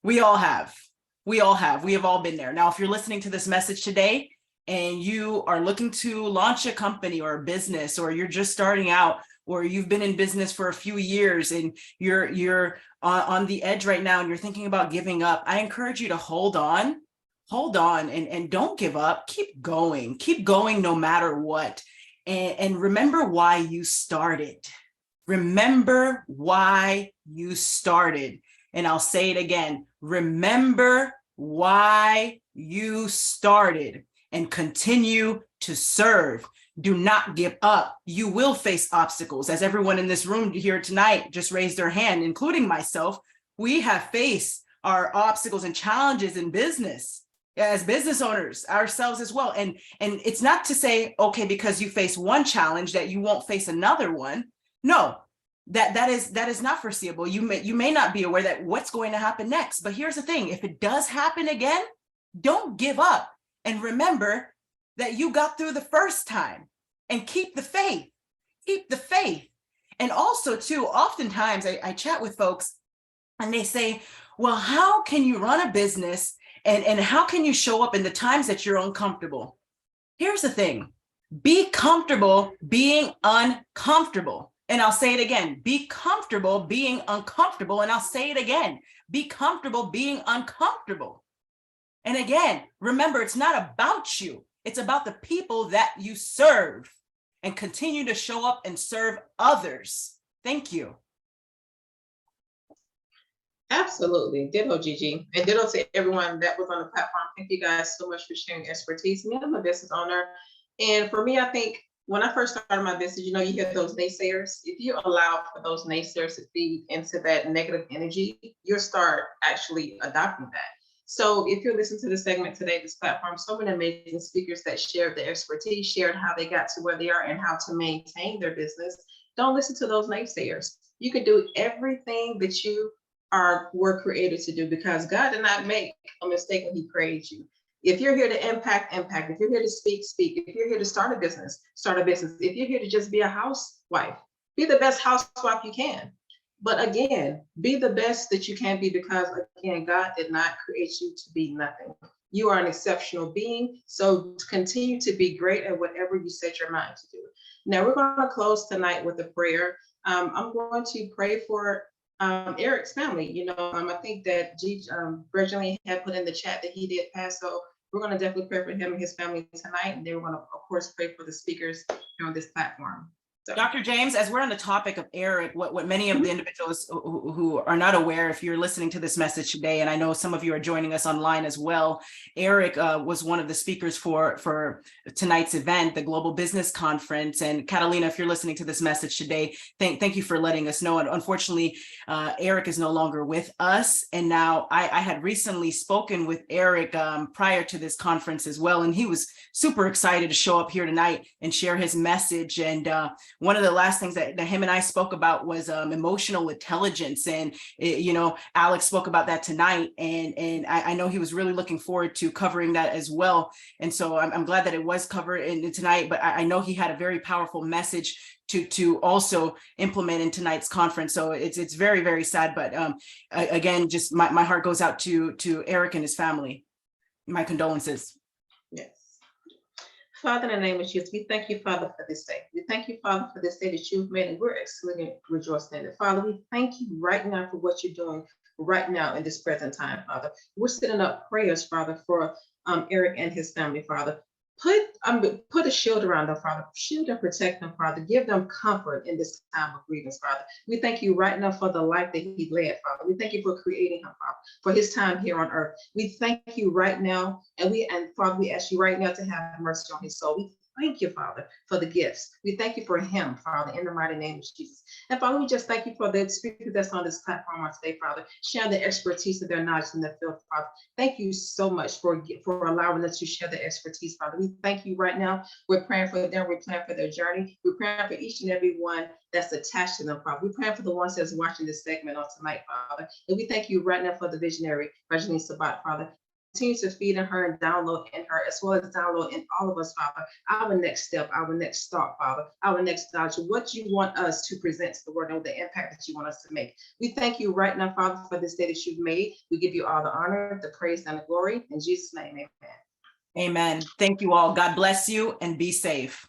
We all have. We all have. We have all been there. Now, if you're listening to this message today and you are looking to launch a company or a business, or you're just starting out, or you've been in business for a few years and you're on the edge right now and you're thinking about giving up, I encourage you to hold on and don't give up. Keep going no matter what. And remember why you started. Remember why you started. And I'll say it again, remember why you started and continue to serve. Do not give up. You will face obstacles. As everyone in this room here tonight just raised their hand, including myself, we have faced our obstacles and challenges in business as business owners ourselves as well. And it's not to say, okay, because you face one challenge that you won't face another one. No. That is not foreseeable. You may not be aware that what's going to happen next. But here's the thing, if it does happen again, don't give up. And remember that you got through the first time, and keep the faith. Keep the faith. And also too, oftentimes I chat with folks and they say, well, how can you run a business and how can you show up in the times that you're uncomfortable? Here's the thing, be comfortable being uncomfortable. And I'll say it again, be comfortable being uncomfortable. And I'll say it again, be comfortable being uncomfortable. And again, remember, it's not about you. It's about the people that you serve, and continue to show up and serve others. Thank you. Absolutely. Ditto, Gigi. And ditto to everyone that was on the platform. Thank you guys so much for sharing expertise. Me, I'm a business owner. And for me, I think when I first started my business, you hear those naysayers. If you allow for those naysayers to feed into that negative energy, you'll start actually adopting that. So if you're listening to this segment today, this platform, so many amazing speakers that shared their expertise, shared how they got to where they are and how to maintain their business. Don't listen to those naysayers. You can do everything that you were created to do, because God did not make a mistake when he created you. If you're here to impact. If you're here to speak. If you're here to start a business. If you're here to just be a housewife, be the best housewife you can. But again, be the best that you can be, because again, God did not create you to be nothing. You are an exceptional being. So continue to be great at whatever you set your mind to do. Now we're going to close tonight with a prayer. I'm going to pray for Eric's family. You know, I think that Reginald had put in the chat that he did pass. So we're going to definitely pray for him and his family tonight. And then we're going to, of course, pray for the speakers here on this platform. So. Dr. James, as we're on the topic of Eric, what many of the individuals who are not aware, if you're listening to this message today, and I know some of you are joining us online as well, Eric was one of the speakers for tonight's event, the Global Business Conference. And Catalina, if you're listening to this message today, thank you for letting us know. And unfortunately, Eric is no longer with us. And now I had recently spoken with Eric prior to this conference as well. And he was super excited to show up here tonight and share his message. And one of the last things that him and I spoke about was emotional intelligence. And, you know, Alex spoke about that tonight. And I know he was really looking forward to covering that as well. And so I'm glad that it was covered in tonight, but I know he had a very powerful message to also implement in tonight's conference. So it's very, very sad. But again, just my heart goes out to Eric and his family. My condolences. Yes. Father, in the name of Jesus, we thank you, Father, for this day. We thank you, Father, for this day that you've made, and we're exceedingly rejoicing in it. Father, we thank you right now for what you're doing right now in this present time, Father. We're setting up prayers, Father, for Eric and his family, Father. Put a shield around them, Father. Shield and protect them, Father. Give them comfort in this time of grievance, Father. We thank you right now for the life that he led, Father. We thank you for creating him, Father, for his time here on earth. We thank you right now, and Father, we ask you right now to have mercy on his soul. We thank you, Father, for the gifts. We thank you for him, Father, in the mighty name of Jesus. And Father, we just thank you for the speakers that's on this platform on today, Father, sharing the expertise of their knowledge in the field, Father. Thank you so much for allowing us to share the expertise, Father. We thank you right now. We're praying for them. We're praying for their journey. We're praying for each and every one that's attached to them, Father. We're praying for the ones that's watching this segment on tonight, Father. And we thank you right now for the visionary, Reginald Sabat, Father. Continue to feed in her and download in her, as well as download in all of us, Father, our next step, our next thought, Father, our next knowledge, what you want us to present to the world and the impact that you want us to make. We thank you right now, Father, for this day that you've made. We give you all the honor, the praise, and the glory. In Jesus' name, amen. Amen. Thank you all. God bless you and be safe.